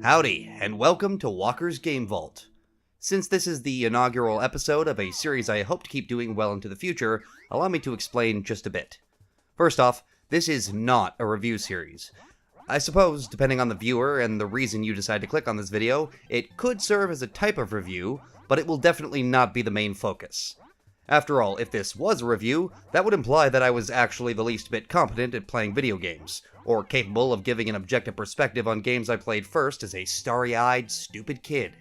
Howdy, and welcome to Walker's Game Vault. Since this is the inaugural episode of a series I hope to keep doing well into the future, allow me to explain just a bit. First off, this is not a review series. I suppose, depending on the viewer and the reason you decide to click on this video, it could serve as a type of review, but it will definitely not be the main focus. After all, if this was a review, that would imply that I was actually the least bit competent at playing video games, or capable of giving an objective perspective on games I played first as a starry-eyed, stupid kid.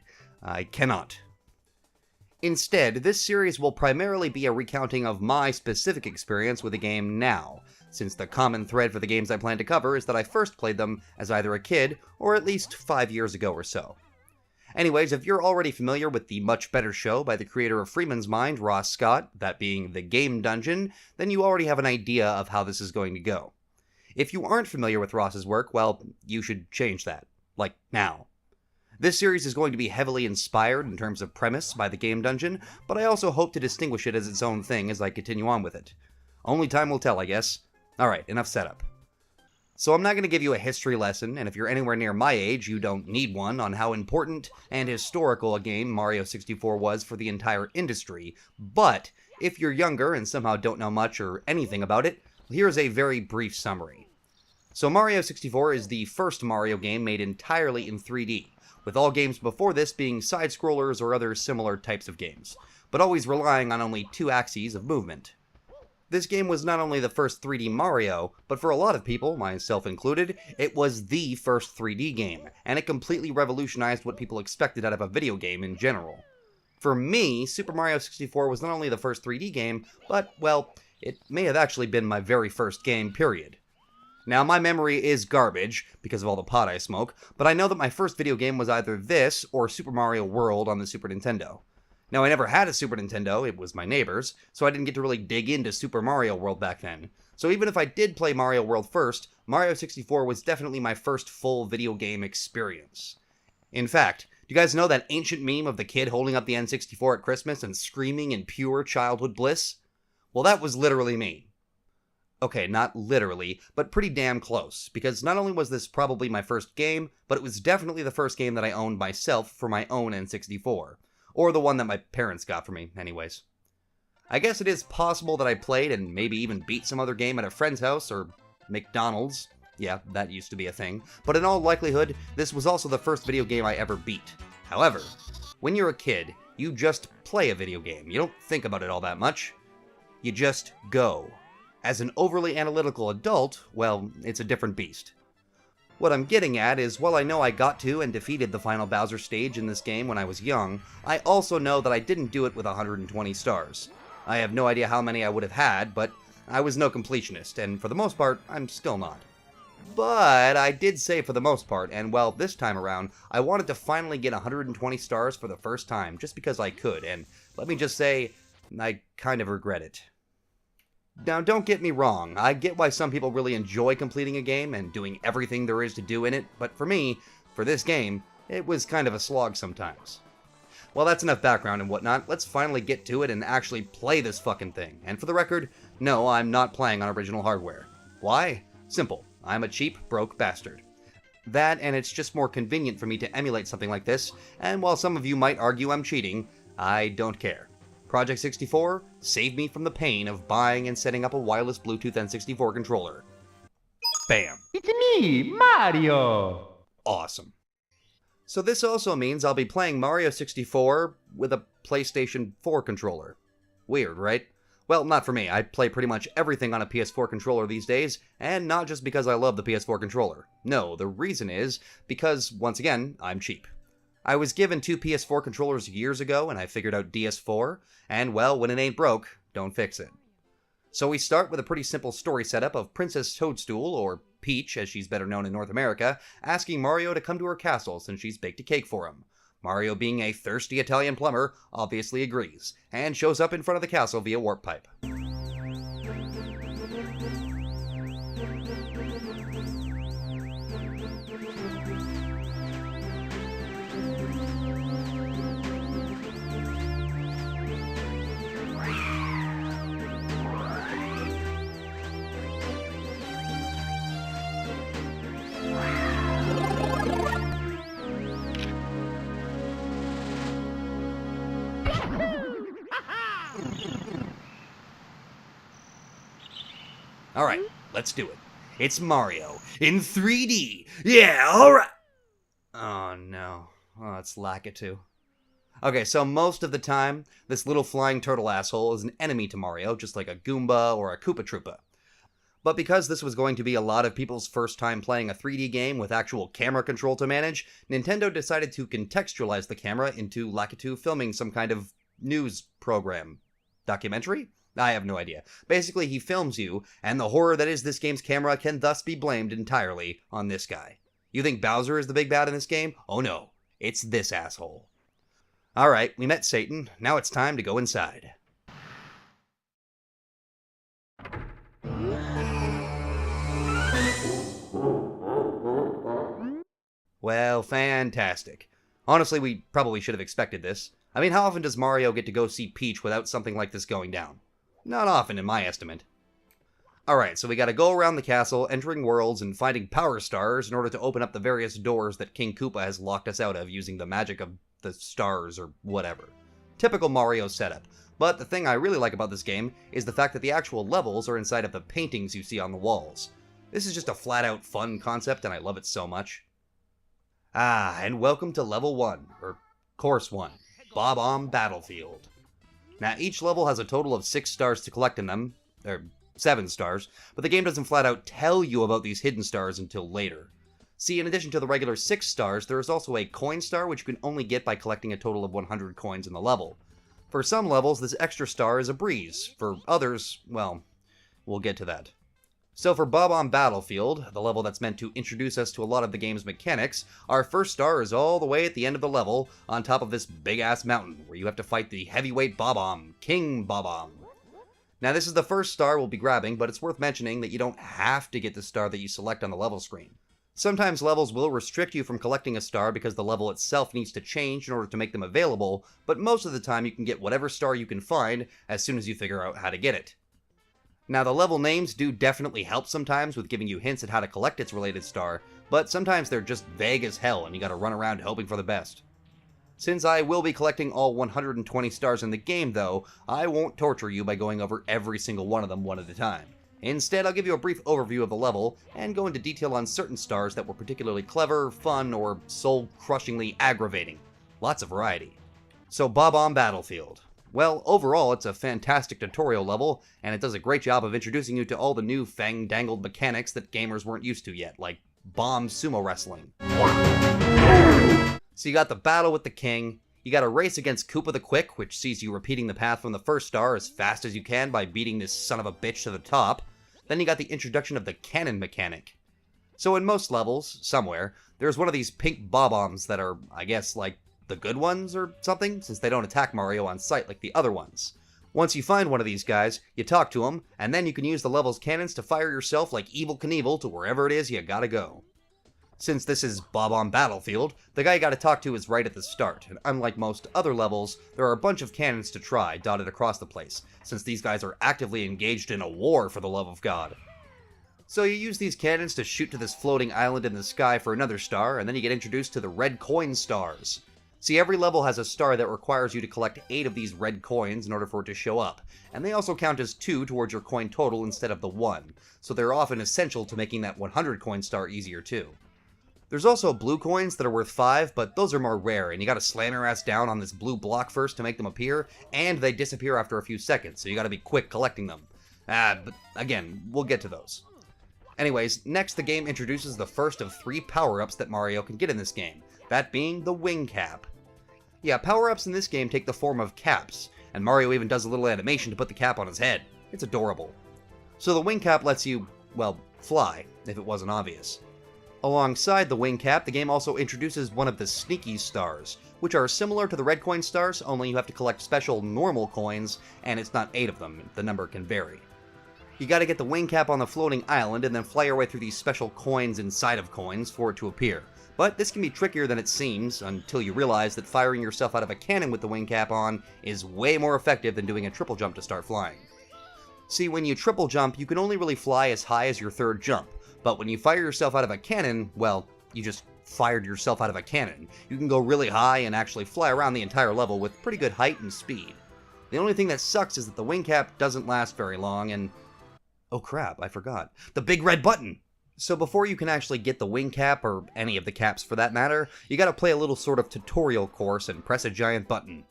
I cannot. Instead, this series will primarily be a recounting of my specific experience with a game now, since the common thread for the games I plan to cover is that I first played them as either a kid, or at least 5 years ago or so. Anyways, if you're already familiar with the much better show by the creator of Freeman's Mind, Ross Scott, that being The Game Dungeon, then you already have an idea of how this is going to go. If you aren't familiar with Ross's work, well, you should change that. Like, now. This series is going to be heavily inspired in terms of premise by The Game Dungeon, but I also hope to distinguish it as its own thing as I continue on with it. Only time will tell, I guess. Alright, enough setup. So I'm not going to give you a history lesson, and if you're anywhere near my age, you don't need one, on how important and historical a game Mario 64 was for the entire industry, but if you're younger and somehow don't know much or anything about it, here's a very brief summary. So Mario 64 is the first Mario game made entirely in 3D, with all games before this being side-scrollers or other similar types of games, but always relying on only two axes of movement. This game was not only the first 3D Mario, but for a lot of people, myself included, it was the first 3D game, and it completely revolutionized what people expected out of a video game in general. For me, Super Mario 64 was not only the first 3D game, but, well, it may have actually been my very first game, period. Now, my memory is garbage, because of all the pot I smoke, but I know that my first video game was either this, or Super Mario World on the Super Nintendo. Now, I never had a Super Nintendo, it was my neighbor's, so I didn't get to really dig into Super Mario World back then. So even if I did play Mario World first, Mario 64 was definitely my first full video game experience. In fact, do you guys know that ancient meme of the kid holding up the N64 at Christmas and screaming in pure childhood bliss? Well, that was literally me. Okay, not literally, but pretty damn close, because not only was this probably my first game, but it was definitely the first game that I owned myself for my own N64. Or the one that my parents got for me, anyways. I guess it is possible that I played and maybe even beat some other game at a friend's house, or McDonald's. Yeah, that used to be a thing. But in all likelihood, this was also the first video game I ever beat. However, when you're a kid, you just play a video game. You don't think about it all that much. You just go. As an overly analytical adult, well, it's a different beast. What I'm getting at is, while I know I got to and defeated the final Bowser stage in this game when I was young, I also know that I didn't do it with 120 stars. I have no idea how many I would have had, but I was no completionist, and for the most part, I'm still not. But I did say for the most part, and well, this time around, I wanted to finally get 120 stars for the first time, just because I could, and let me just say, I kind of regret it. Now, don't get me wrong, I get why some people really enjoy completing a game and doing everything there is to do in it, but for me, for this game, it was kind of a slog sometimes. Well, that's enough background and whatnot, let's finally get to it and actually play this fucking thing. And for the record, no, I'm not playing on original hardware. Why? Simple. I'm a cheap, broke bastard. That, and it's just more convenient for me to emulate something like this, and while some of you might argue I'm cheating, I don't care. Project 64 saved me from the pain of buying and setting up a wireless Bluetooth N64 controller. Bam. It's me, Mario! Awesome. So this also means I'll be playing Mario 64 with a PlayStation 4 controller. Weird, right? Well, not for me. I play pretty much everything on a PS4 controller these days, and not just because I love the PS4 controller. No, the reason is because, once again, I'm cheap. I was given two PS4 controllers years ago, and I figured out DS4, and well, when it ain't broke, don't fix it. So we start with a pretty simple story setup of Princess Toadstool, or Peach as she's better known in North America, asking Mario to come to her castle since she's baked a cake for him. Mario, being a thirsty Italian plumber, obviously agrees, and shows up in front of the castle via warp pipe. Alright, let's do it. It's Mario in 3D. Yeah, alright. Oh no. Oh, it's Lakitu. Okay, so most of the time, this little flying turtle asshole is an enemy to Mario, just like a Goomba or a Koopa Troopa. But because this was going to be a lot of people's first time playing a 3D game with actual camera control to manage, Nintendo decided to contextualize the camera into Lakitu filming some kind of news program. Documentary? I have no idea. Basically, he films you, and the horror that is this game's camera can thus be blamed entirely on this guy. You think Bowser is the big bad in this game? Oh no, it's this asshole. Alright, we met Satan, now it's time to go inside. Well, fantastic. Honestly, we probably should have expected this. I mean, how often does Mario get to go see Peach without something like this going down? Not often, in my estimate. Alright, so we gotta go around the castle, entering worlds, and finding power stars in order to open up the various doors that King Koopa has locked us out of using the magic of the stars or whatever. Typical Mario setup. But the thing I really like about this game is the fact that the actual levels are inside of the paintings you see on the walls. This is just a flat-out fun concept, and I love it so much. Ah, and welcome to Level 1, or Course 1, Bob-omb Battlefield. Now, each level has a total of 6 stars to collect in them, or 7 stars, but the game doesn't flat out tell you about these hidden stars until later. See, in addition to the regular 6 stars, there is also a coin star which you can only get by collecting a total of 100 coins in the level. For some levels, this extra star is a breeze. For others, well, we'll get to that. So for Bob-omb Battlefield, the level that's meant to introduce us to a lot of the game's mechanics, our first star is all the way at the end of the level, on top of this big-ass mountain, where you have to fight the heavyweight Bob-omb, King Bob-omb. Now this is the first star we'll be grabbing, but it's worth mentioning that you don't have to get the star that you select on the level screen. Sometimes levels will restrict you from collecting a star because the level itself needs to change in order to make them available, but most of the time you can get whatever star you can find as soon as you figure out how to get it. Now the level names do definitely help sometimes with giving you hints at how to collect its related star, but sometimes they're just vague as hell and you gotta run around hoping for the best. Since I will be collecting all 120 stars in the game though, I won't torture you by going over every single one of them one at a time. Instead, I'll give you a brief overview of the level, and go into detail on certain stars that were particularly clever, fun, or soul-crushingly aggravating. Lots of variety. So Bob-omb Battlefield. Well, overall, it's a fantastic tutorial level, and it does a great job of introducing you to all the new fang-dangled mechanics that gamers weren't used to yet, like bomb sumo wrestling. So you got the battle with the king, you got a race against Koopa the Quick, which sees you repeating the path from the first star as fast as you can by beating this son of a bitch to the top. Then you got the introduction of the cannon mechanic. So in most levels, somewhere, there's one of these pink bob-ombs that are, I guess, like the good ones or something, since they don't attack Mario on sight like the other ones. Once you find one of these guys, you talk to him, and then you can use the level's cannons to fire yourself like Evel Knievel to wherever it is you gotta go. Since this is Bob-omb Battlefield, the guy you gotta talk to is right at the start, and unlike most other levels, there are a bunch of cannons to try dotted across the place, since these guys are actively engaged in a war for the love of God. So you use these cannons to shoot to this floating island in the sky for another star, and then you get introduced to the red coin stars. See, every level has a star that requires you to collect 8 of these red coins in order for it to show up, and they also count as 2 towards your coin total instead of the 1, so they're often essential to making that 100 coin star easier too. There's also blue coins that are worth 5, but those are more rare, and you gotta slam your ass down on this blue block first to make them appear, and they disappear after a few seconds, so you gotta be quick collecting them. But again, we'll get to those. Anyways, next the game introduces the first of 3 power-ups that Mario can get in this game, that being the wing cap. Yeah, power-ups in this game take the form of caps, and Mario even does a little animation to put the cap on his head. It's adorable. So the wing cap lets you, well, fly, if it wasn't obvious. Alongside the wing cap, the game also introduces one of the sneaky stars, which are similar to the red coin stars, only you have to collect special normal coins, and it's not 8 of them, the number can vary. You gotta get the wing cap on the floating island and then fly your way through these special coins inside of coins for it to appear. But this can be trickier than it seems, until you realize that firing yourself out of a cannon with the wing cap on is way more effective than doing a triple jump to start flying. See, when you triple jump, you can only really fly as high as your third jump, but when you fire yourself out of a cannon, well, you just fired yourself out of a cannon. You can go really high and actually fly around the entire level with pretty good height and speed. The only thing that sucks is that the wing cap doesn't last very long, and Oh crap, I forgot. The big red button! So before you can actually get the wing cap, or any of the caps for that matter, you gotta play a little sort of tutorial course and press a giant button.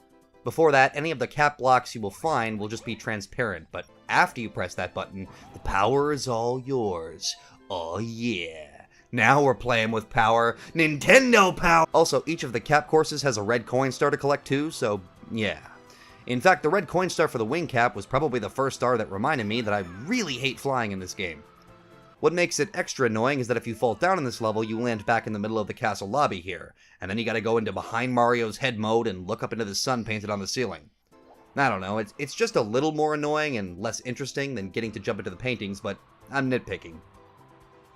Before that, any of the cap blocks you will find will just be transparent, but after you press that button, the power is all yours. Oh yeah. Now we're playing with power. Nintendo power! Also, each of the cap courses has a red coin star to collect too, so yeah. In fact, the red coin star for the wing cap was probably the first star that reminded me that I really hate flying in this game. What makes it extra annoying is that if you fall down in this level, you land back in the middle of the castle lobby here, and then you gotta go into Behind Mario's Head mode and look up into the sun painted on the ceiling. I don't know, it's just a little more annoying and less interesting than getting to jump into the paintings, but I'm nitpicking.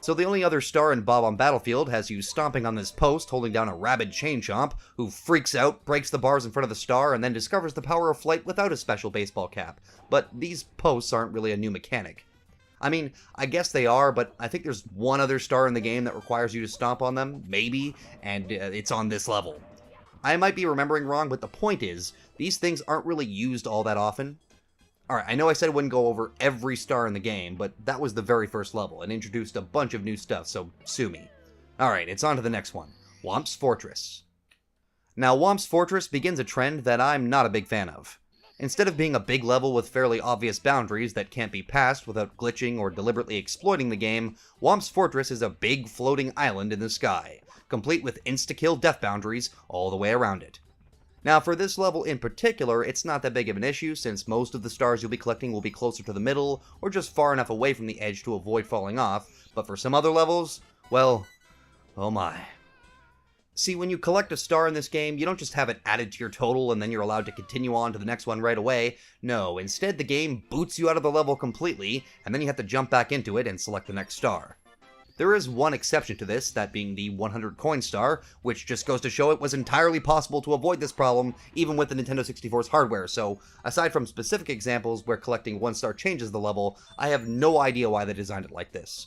So the only other star in Bob-omb Battlefield has you stomping on this post holding down a rabid chain chomp, who freaks out, breaks the bars in front of the star, and then discovers the power of flight without a special baseball cap. But these posts aren't really a new mechanic. I mean, I guess they are, but I think there's one other star in the game that requires you to stomp on them, maybe, and it's on this level. I might be remembering wrong, but the point is, these things aren't really used all that often. Alright, I know I said I wouldn't go over every star in the game, but that was the very first level, and introduced a bunch of new stuff, so sue me. Alright, it's on to the next one. Whomp's Fortress. Now, Whomp's Fortress begins a trend that I'm not a big fan of. Instead of being a big level with fairly obvious boundaries that can't be passed without glitching or deliberately exploiting the game, Whomp's Fortress is a big floating island in the sky, complete with insta-kill death boundaries all the way around it. Now for this level in particular, it's not that big of an issue since most of the stars you'll be collecting will be closer to the middle or just far enough away from the edge to avoid falling off, but for some other levels, well, oh my. See, when you collect a star in this game, you don't just have it added to your total and then you're allowed to continue on to the next one right away. No, instead the game boots you out of the level completely, and then you have to jump back into it and select the next star. There is one exception to this, that being the 100 coin star, which just goes to show it was entirely possible to avoid this problem even with the Nintendo 64's hardware, so aside from specific examples where collecting one star changes the level, I have no idea why they designed it like this.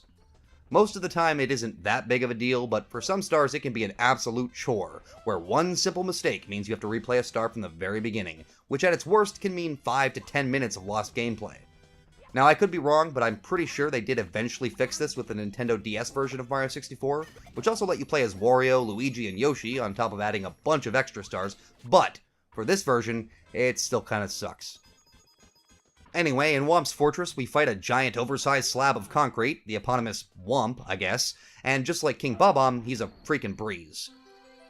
Most of the time it isn't that big of a deal, but for some stars it can be an absolute chore, where one simple mistake means you have to replay a star from the very beginning, which at its worst can mean 5 to 10 minutes of lost gameplay. Now I could be wrong, but I'm pretty sure they did eventually fix this with the Nintendo DS version of Mario 64, which also let you play as Wario, Luigi, and Yoshi on top of adding a bunch of extra stars, but for this version, it still kinda sucks. Anyway, in Whomp's Fortress, we fight a giant oversized slab of concrete, the eponymous Whomp, I guess, and just like King Bob-omb, he's a freaking breeze.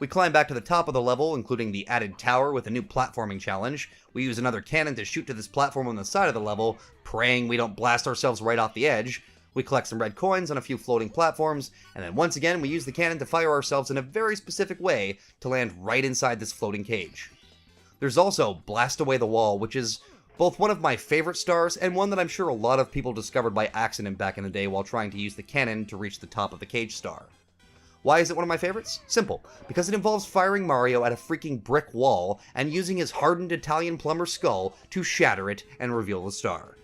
We climb back to the top of the level, including the added tower with a new platforming challenge. We use another cannon to shoot to this platform on the side of the level, praying we don't blast ourselves right off the edge. We collect some red coins on a few floating platforms, and then once again we use the cannon to fire ourselves in a very specific way to land right inside this floating cage. There's also Blast Away the Wall, which is both one of my favorite stars and one that I'm sure a lot of people discovered by accident back in the day while trying to use the cannon to reach the top of the cage star. Why is it one of my favorites? Simple, because it involves firing Mario at a freaking brick wall and using his hardened Italian plumber skull to shatter it and reveal the star.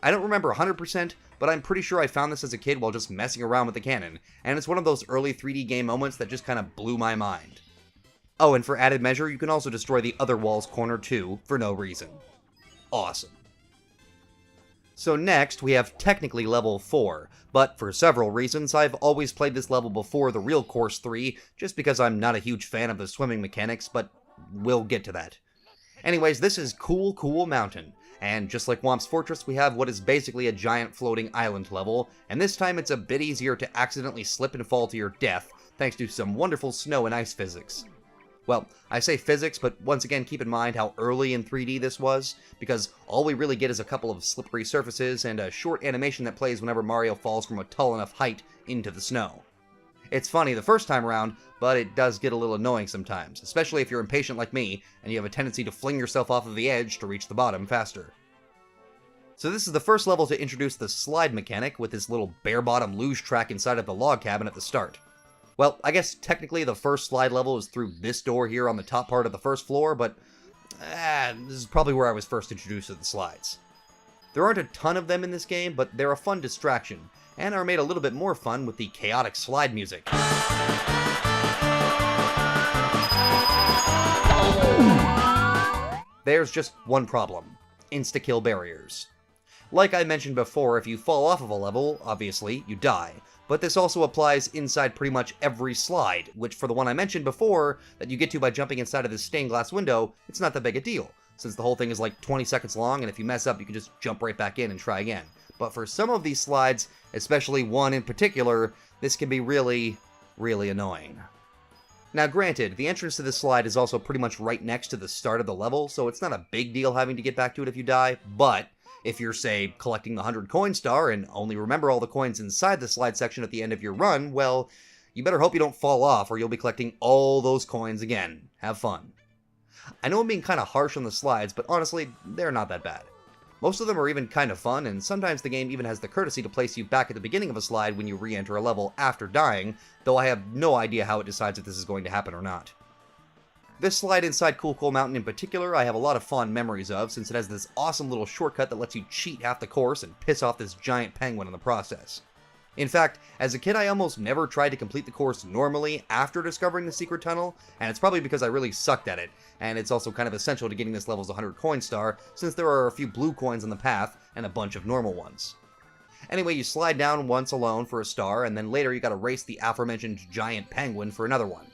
I don't remember 100%, but I'm pretty sure I found this as a kid while just messing around with the cannon, and it's one of those early 3D game moments that just kinda blew my mind. Oh, and for added measure, you can also destroy the other wall's corner too, for no reason. Awesome. So next, we have technically level 4, but for several reasons, I've always played this level before the real Course 3, just because I'm not a huge fan of the swimming mechanics, but we'll get to that. Anyways, this is Cool Cool Mountain, and just like Whomp's Fortress, we have what is basically a giant floating island level, and this time it's a bit easier to accidentally slip and fall to your death, thanks to some wonderful snow and ice physics. Well, I say physics, but once again keep in mind how early in 3D this was, because all we really get is a couple of slippery surfaces and a short animation that plays whenever Mario falls from a tall enough height into the snow. It's funny the first time around, but it does get a little annoying sometimes, especially if you're impatient like me, and you have a tendency to fling yourself off of the edge to reach the bottom faster. So this is the first level to introduce the slide mechanic with this little bare-bottom luge track inside of the log cabin at the start. Well, I guess technically the first slide level is through this door here on the top part of the first floor, but this is probably where I was first introduced to the slides. There aren't a ton of them in this game, but they're a fun distraction, and are made a little bit more fun with the chaotic slide music. There's just one problem: insta-kill barriers. Like I mentioned before, if you fall off of a level, obviously, you die. But this also applies inside pretty much every slide, which for the one I mentioned before, that you get to by jumping inside of this stained glass window, it's not that big a deal, since the whole thing is like 20 seconds long, and if you mess up, you can just jump right back in and try again. But for some of these slides, especially one in particular, this can be really, really annoying. Now granted, the entrance to this slide is also pretty much right next to the start of the level, so it's not a big deal having to get back to it if you die, but if you're, say, collecting the 100 coin star and only remember all the coins inside the slide section at the end of your run, well, you better hope you don't fall off or you'll be collecting all those coins again. Have fun. I know I'm being kind of harsh on the slides, but honestly, they're not that bad. Most of them are even kind of fun, and sometimes the game even has the courtesy to place you back at the beginning of a slide when you re-enter a level after dying, though I have no idea how it decides if this is going to happen or not. This slide inside Cool Coal Mountain in particular, I have a lot of fond memories of, since it has this awesome little shortcut that lets you cheat half the course and piss off this giant penguin in the process. In fact, as a kid I almost never tried to complete the course normally after discovering the secret tunnel, and it's probably because I really sucked at it, and it's also kind of essential to getting this level's 100 coin star, since there are a few blue coins on the path and a bunch of normal ones. Anyway, you slide down once alone for a star, and then later you gotta race the aforementioned giant penguin for another one.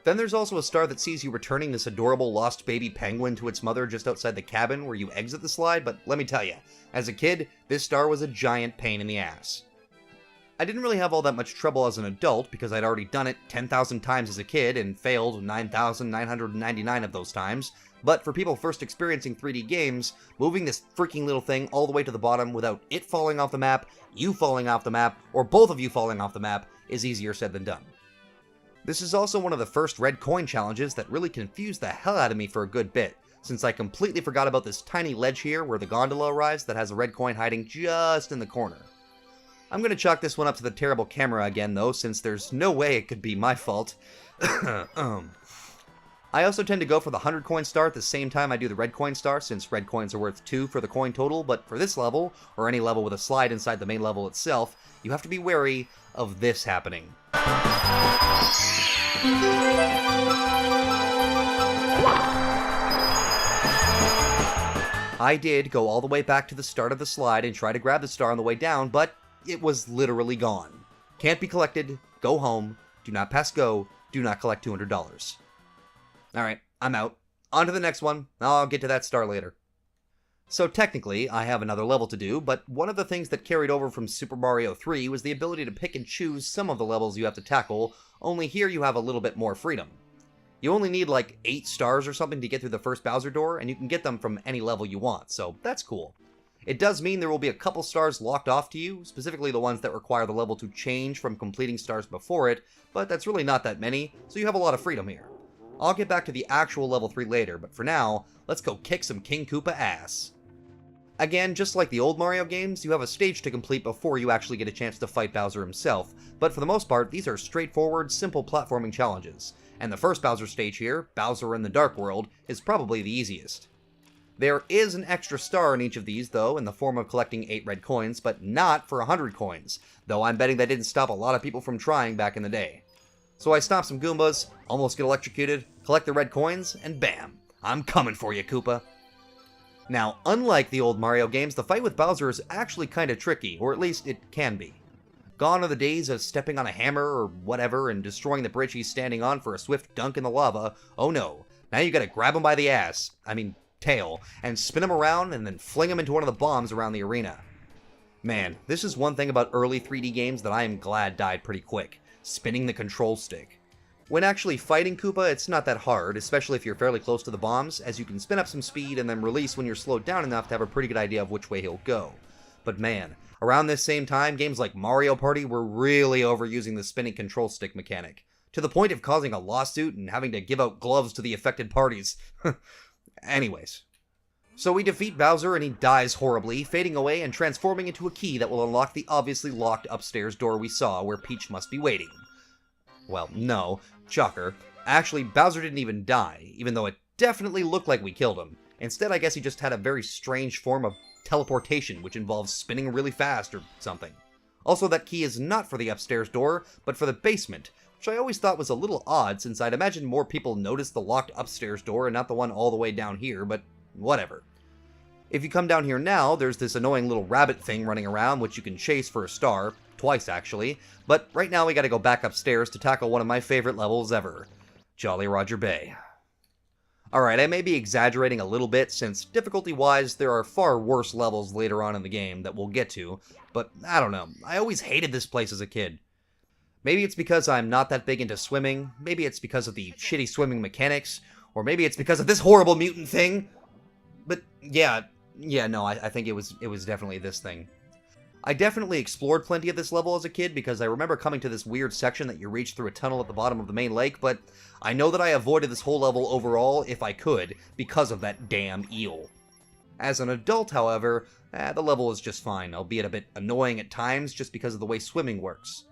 Then there's also a star that sees you returning this adorable lost baby penguin to its mother just outside the cabin where you exit the slide, but let me tell you, as a kid, this star was a giant pain in the ass. I didn't really have all that much trouble as an adult because I'd already done it 10,000 times as a kid and failed 9,999 of those times, but for people first experiencing 3D games, moving this freaking little thing all the way to the bottom without it falling off the map, you falling off the map, or both of you falling off the map is easier said than done. This is also one of the first red coin challenges that really confused the hell out of me for a good bit, since I completely forgot about this tiny ledge here where the gondola arrives that has a red coin hiding just in the corner. I'm going to chalk this one up to the terrible camera again though, since there's no way it could be my fault. I also tend to go for the 100 coin star at the same time I do the red coin star, since red coins are worth 2 for the coin total, but for this level, or any level with a slide inside the main level itself, you have to be wary of this happening. I did go all the way back to the start of the slide and try to grab the star on the way down, but it was literally gone. Can't be collected, go home, do not pass go, do not collect $200. Alright, I'm out. On to the next one, I'll get to that star later. So technically, I have another level to do, but one of the things that carried over from Super Mario 3 was the ability to pick and choose some of the levels you have to tackle, only here you have a little bit more freedom. You only need like 8 stars or something to get through the first Bowser door, and you can get them from any level you want, so that's cool. It does mean there will be a couple stars locked off to you, specifically the ones that require the level to change from completing stars before it, but that's really not that many, so you have a lot of freedom here. I'll get back to the actual level 3 later, but for now, let's go kick some King Koopa ass. Again, just like the old Mario games, you have a stage to complete before you actually get a chance to fight Bowser himself, but for the most part, these are straightforward, simple platforming challenges, and the first Bowser stage here, Bowser in the Dark World, is probably the easiest. There is an extra star in each of these, though, in the form of collecting 8 red coins, but not for 100 coins, though I'm betting that didn't stop a lot of people from trying back in the day. So I stomp some Goombas, almost get electrocuted, collect the red coins, and bam! I'm coming for you, Koopa! Now, unlike the old Mario games, the fight with Bowser is actually kinda tricky, or at least it can be. Gone are the days of stepping on a hammer or whatever and destroying the bridge he's standing on for a swift dunk in the lava. Oh no, now you gotta grab him by the tail, and spin him around and then fling him into one of the bombs around the arena. Man, this is one thing about early 3D games that I am glad died pretty quick. Spinning the control stick. When actually fighting Koopa, it's not that hard, especially if you're fairly close to the bombs, as you can spin up some speed and then release when you're slowed down enough to have a pretty good idea of which way he'll go. But man, around this same time, games like Mario Party were really overusing the spinning control stick mechanic, to the point of causing a lawsuit and having to give out gloves to the affected parties. Anyways. So we defeat Bowser and he dies horribly, fading away and transforming into a key that will unlock the obviously locked upstairs door we saw where Peach must be waiting. Well, no. Shocker. Actually, Bowser didn't even die, even though it definitely looked like we killed him. Instead, I guess he just had a very strange form of teleportation, which involves spinning really fast or something. Also, that key is not for the upstairs door, but for the basement, which I always thought was a little odd since I'd imagine more people noticed the locked upstairs door and not the one all the way down here, but whatever. If you come down here now, there's this annoying little rabbit thing running around which you can chase for a star, twice actually, but right now we gotta go back upstairs to tackle one of my favorite levels ever, Jolly Roger Bay. Alright, I may be exaggerating a little bit since difficulty-wise there are far worse levels later on in the game that we'll get to, but I don't know, I always hated this place as a kid. Maybe it's because I'm not that big into swimming, maybe it's because of the shitty swimming mechanics, or maybe it's because of this horrible mutant thing. But yeah, no, I think it was definitely this thing. I definitely explored plenty of this level as a kid because I remember coming to this weird section that you reach through a tunnel at the bottom of the main lake, but I know that I avoided this whole level overall if I could because of that damn eel. As an adult, however, the level is just fine, albeit a bit annoying at times just because of the way swimming works.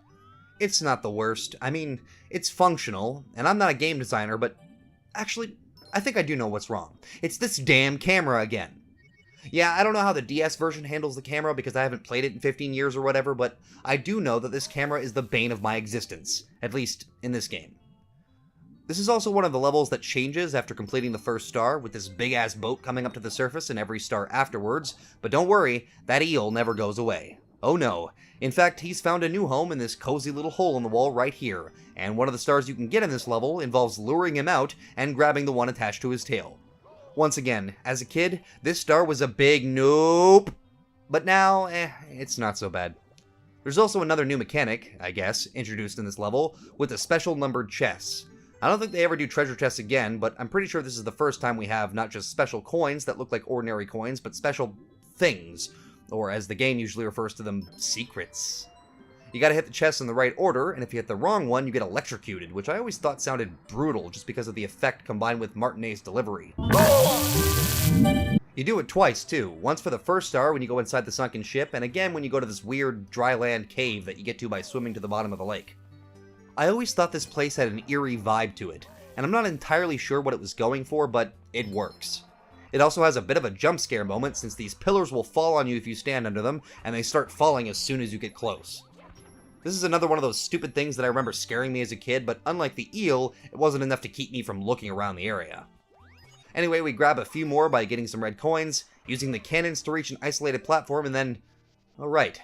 It's not the worst. I mean, it's functional, and I'm not a game designer, but actually, I think I do know what's wrong. It's this damn camera again. Yeah, I don't know how the DS version handles the camera because I haven't played it in 15 years or whatever, but I do know that this camera is the bane of my existence, at least in this game. This is also one of the levels that changes after completing the first star, with this big-ass boat coming up to the surface in every star afterwards, but don't worry, that eel never goes away. Oh no. In fact, he's found a new home in this cozy little hole in the wall right here, and one of the stars you can get in this level involves luring him out and grabbing the one attached to his tail. Once again, as a kid, this star was a big nope, but now, it's not so bad. There's also another new mechanic, I guess, introduced in this level, with the special numbered chests. I don't think they ever do treasure chests again, but I'm pretty sure this is the first time we have not just special coins that look like ordinary coins, but special things, or as the game usually refers to them, secrets. You gotta hit the chests in the right order, and if you hit the wrong one, you get electrocuted, which I always thought sounded brutal just because of the effect combined with Martinet's delivery. You do it twice, too. Once for the first star when you go inside the sunken ship, and again when you go to this weird dry land cave that you get to by swimming to the bottom of the lake. I always thought this place had an eerie vibe to it, and I'm not entirely sure what it was going for, but it works. It also has a bit of a jump scare moment since these pillars will fall on you if you stand under them, and they start falling as soon as you get close. This is another one of those stupid things that I remember scaring me as a kid, but unlike the eel, it wasn't enough to keep me from looking around the area. Anyway, we grab a few more by getting some red coins, using the cannons to reach an isolated platform, and then... Oh right,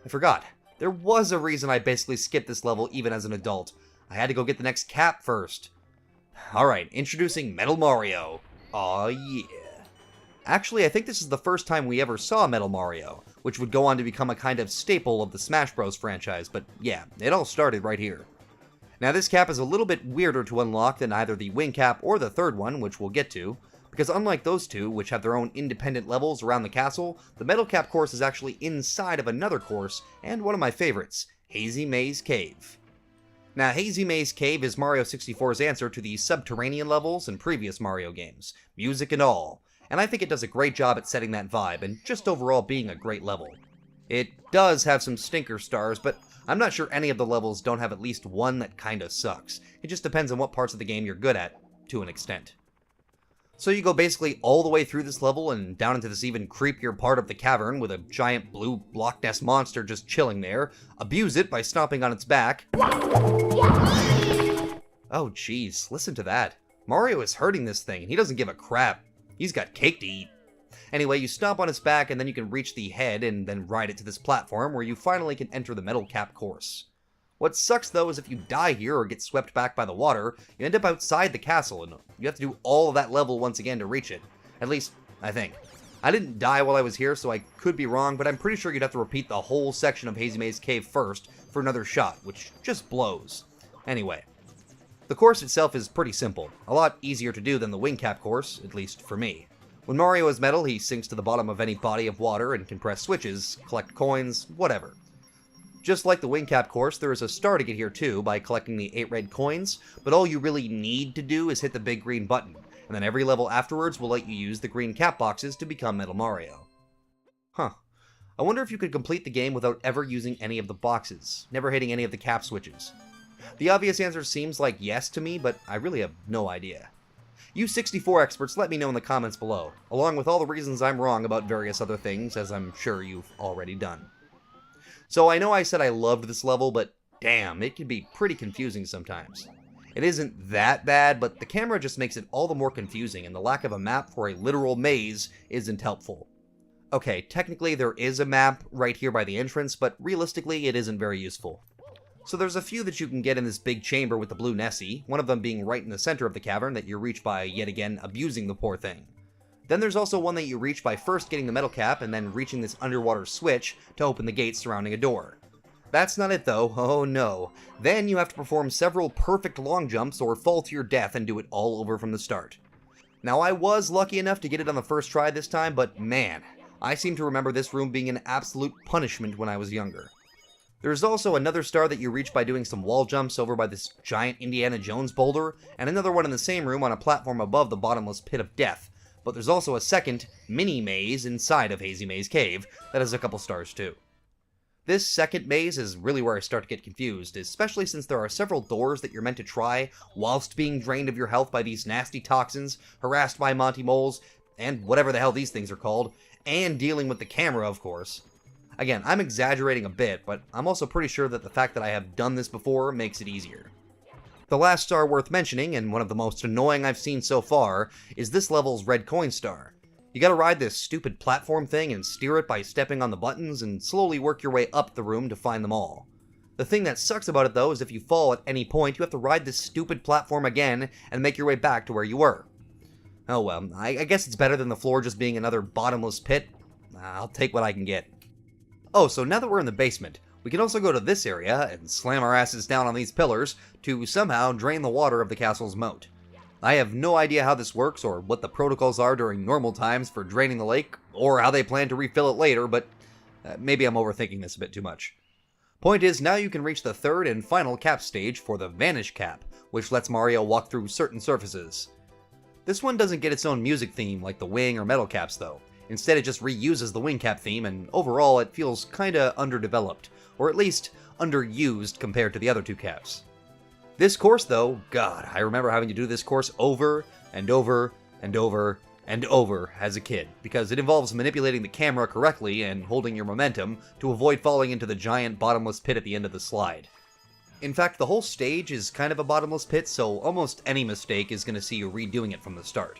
I forgot. There was a reason I basically skipped this level even as an adult. I had to go get the next cap first. Alright, introducing Metal Mario. Aw yeah. Actually, I think this is the first time we ever saw Metal Mario, which would go on to become a kind of staple of the Smash Bros. Franchise, but yeah, it all started right here. Now this cap is a little bit weirder to unlock than either the wing cap or the third one, which we'll get to, because unlike those two, which have their own independent levels around the castle, the Metal Cap course is actually inside of another course, and one of my favorites, Hazy Maze Cave. Now, Hazy Maze Cave is Mario 64's answer to the subterranean levels in previous Mario games, music and all, and I think it does a great job at setting that vibe, and just overall being a great level. It does have some stinker stars, but I'm not sure any of the levels don't have at least one that kinda sucks. It just depends on what parts of the game you're good at, to an extent. So you go basically all the way through this level and down into this even creepier part of the cavern with a giant blue Loch Ness monster just chilling there, abuse it by stomping on its back. Oh jeez, listen to that. Mario is hurting this thing and he doesn't give a crap. He's got cake to eat. Anyway, you stomp on its back and then you can reach the head and then ride it to this platform where you finally can enter the Metal Cap course. What sucks though is if you die here or get swept back by the water, you end up outside the castle and you have to do all of that level once again to reach it. At least, I think. I didn't die while I was here, so I could be wrong, but I'm pretty sure you'd have to repeat the whole section of Hazy Maze Cave first for another shot, which just blows. Anyway. The course itself is pretty simple, a lot easier to do than the Wing Cap course, at least for me. When Mario is metal, he sinks to the bottom of any body of water and can press switches, collect coins, whatever. Just like the Wing Cap course, there is a star to get here too by collecting the 8 red coins, but all you really need to do is hit the big green button, and then every level afterwards will let you use the green cap boxes to become Metal Mario. Huh. I wonder if you could complete the game without ever using any of the boxes, never hitting any of the cap switches. The obvious answer seems like yes to me, but I really have no idea. You 64 experts let me know in the comments below, along with all the reasons I'm wrong about various other things, as I'm sure you've already done. So I know I said I loved this level, but damn, it can be pretty confusing sometimes. It isn't that bad, but the camera just makes it all the more confusing, and the lack of a map for a literal maze isn't helpful. Okay, technically there is a map right here by the entrance, but realistically it isn't very useful. So there's a few that you can get in this big chamber with the blue Nessie, one of them being right in the center of the cavern that you reach by, yet again, abusing the poor thing. Then there's also one that you reach by first getting the metal cap and then reaching this underwater switch to open the gate surrounding a door. That's not it though, oh no. Then you have to perform several perfect long jumps or fall to your death and do it all over from the start. Now I was lucky enough to get it on the first try this time, but man, I seem to remember this room being an absolute punishment when I was younger. There's also another star that you reach by doing some wall jumps over by this giant Indiana Jones boulder, and another one in the same room on a platform above the bottomless pit of death, but there's also a second, mini maze inside of Hazy Maze Cave that has a couple stars too. This second maze is really where I start to get confused, especially since there are several doors that you're meant to try whilst being drained of your health by these nasty toxins, harassed by Monty Moles, and whatever the hell these things are called, and dealing with the camera, of course. Again, I'm exaggerating a bit, but I'm also pretty sure that the fact that I have done this before makes it easier. The last star worth mentioning, and one of the most annoying I've seen so far, is this level's red coin star. You gotta ride this stupid platform thing and steer it by stepping on the buttons and slowly work your way up the room to find them all. The thing that sucks about it though is if you fall at any point, you have to ride this stupid platform again and make your way back to where you were. Oh well, I guess it's better than the floor just being another bottomless pit. I'll take what I can get. Oh, so now that we're in the basement, we can also go to this area and slam our asses down on these pillars to somehow drain the water of the castle's moat. I have no idea how this works or what the protocols are during normal times for draining the lake, or how they plan to refill it later, but maybe I'm overthinking this a bit too much. Point is, now you can reach the third and final cap stage for the Vanish Cap, which lets Mario walk through certain surfaces. This one doesn't get its own music theme like the wing or metal caps though. Instead, it just reuses the wing cap theme, and overall it feels kinda underdeveloped, or at least underused compared to the other two caps. This course though, god, I remember having to do this course over and over and over and over as a kid, because it involves manipulating the camera correctly and holding your momentum to avoid falling into the giant bottomless pit at the end of the slide. In fact, the whole stage is kind of a bottomless pit, so almost any mistake is going to see you redoing it from the start.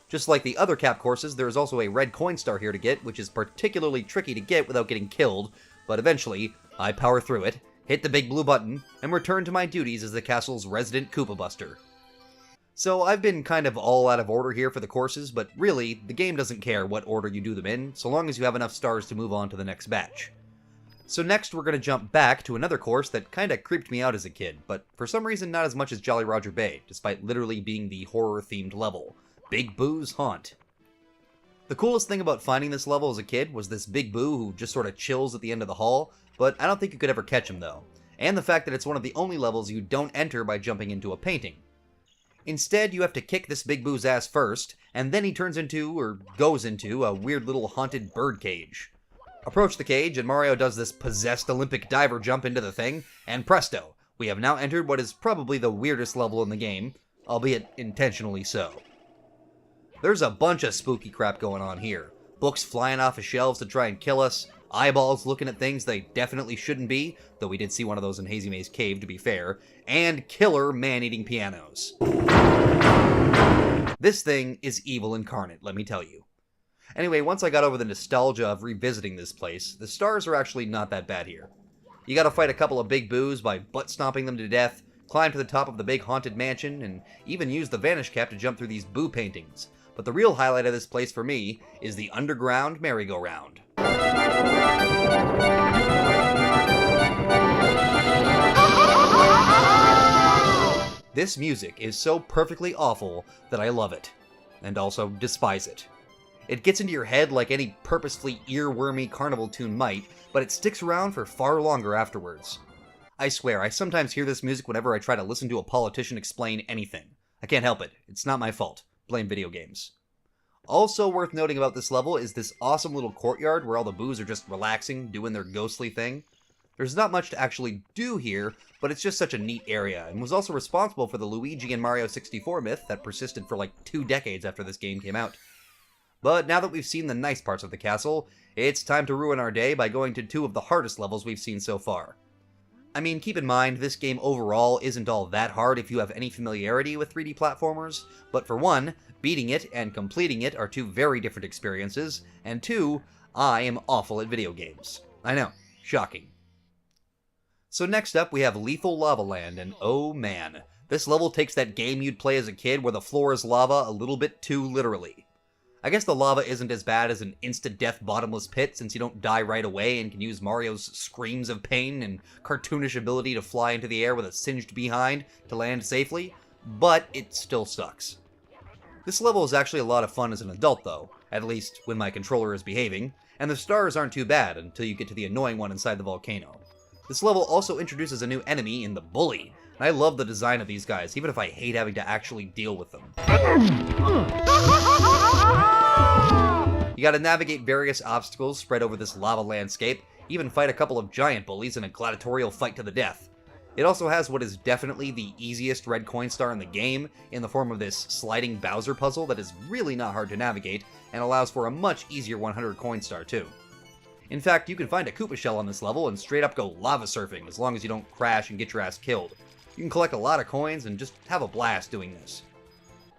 Just like the other cap courses, there is also a red coin star here to get, which is particularly tricky to get without getting killed, but eventually, I power through it, hit the big blue button, and return to my duties as the castle's resident Koopa Buster. So I've been kind of all out of order here for the courses, but really, the game doesn't care what order you do them in, so long as you have enough stars to move on to the next batch. So next we're going to jump back to another course that kinda creeped me out as a kid, but for some reason not as much as Jolly Roger Bay, despite literally being the horror-themed level. Big Boo's Haunt. The coolest thing about finding this level as a kid was this Big Boo who just sort of chills at the end of the hall, but I don't think you could ever catch him though, and the fact that it's one of the only levels you don't enter by jumping into a painting. Instead, you have to kick this Big Boo's ass first, and then he turns into, or goes into, a weird little haunted bird cage. Approach the cage, and Mario does this possessed Olympic diver jump into the thing, and presto, we have now entered what is probably the weirdest level in the game, albeit intentionally so. There's a bunch of spooky crap going on here. Books flying off of shelves to try and kill us, eyeballs looking at things they definitely shouldn't be, though we did see one of those in Hazy Maze Cave to be fair, and killer man-eating pianos. This thing is evil incarnate, let me tell you. Anyway, once I got over the nostalgia of revisiting this place, the stars are actually not that bad here. You gotta fight a couple of Big Boos by butt-stomping them to death, climb to the top of the big haunted mansion, and even use the Vanish Cap to jump through these Boo paintings. But the real highlight of this place for me is the underground merry-go-round. This music is so perfectly awful that I love it, and also despise it. It gets into your head like any purposefully earwormy carnival tune might, but it sticks around for far longer afterwards. I swear, I sometimes hear this music whenever I try to listen to a politician explain anything. I can't help it, it's not my fault. Blame video games. Also worth noting about this level is this awesome little courtyard where all the Boos are just relaxing, doing their ghostly thing. There's not much to actually do here, but it's just such a neat area, and was also responsible for the Luigi and Mario 64 myth that persisted for like 2 decades after this game came out. But now that we've seen the nice parts of the castle, it's time to ruin our day by going to 2 of the hardest levels we've seen so far. I mean, keep in mind, this game overall isn't all that hard if you have any familiarity with 3D platformers, but for one, beating it and completing it are two very different experiences, and two, I am awful at video games. I know, shocking. So next up we have Lethal Lava Land, and oh man, this level takes that game you'd play as a kid where the floor is lava a little bit too literally. I guess the lava isn't as bad as an instant-death bottomless pit since you don't die right away and can use Mario's screams of pain and cartoonish ability to fly into the air with a singed behind to land safely, but it still sucks. This level is actually a lot of fun as an adult though, at least when my controller is behaving, and the stars aren't too bad until you get to the annoying one inside the volcano. This level also introduces a new enemy in the Bully, and I love the design of these guys, even if I hate having to actually deal with them. You gotta navigate various obstacles spread over this lava landscape, even fight a couple of giant bullies in a gladiatorial fight to the death. It also has what is definitely the easiest red coin star in the game, in the form of this sliding Bowser puzzle that is really not hard to navigate, and allows for a much easier 100 coin star too. In fact, you can find a Koopa shell on this level and straight up go lava surfing as long as you don't crash and get your ass killed. You can collect a lot of coins and just have a blast doing this.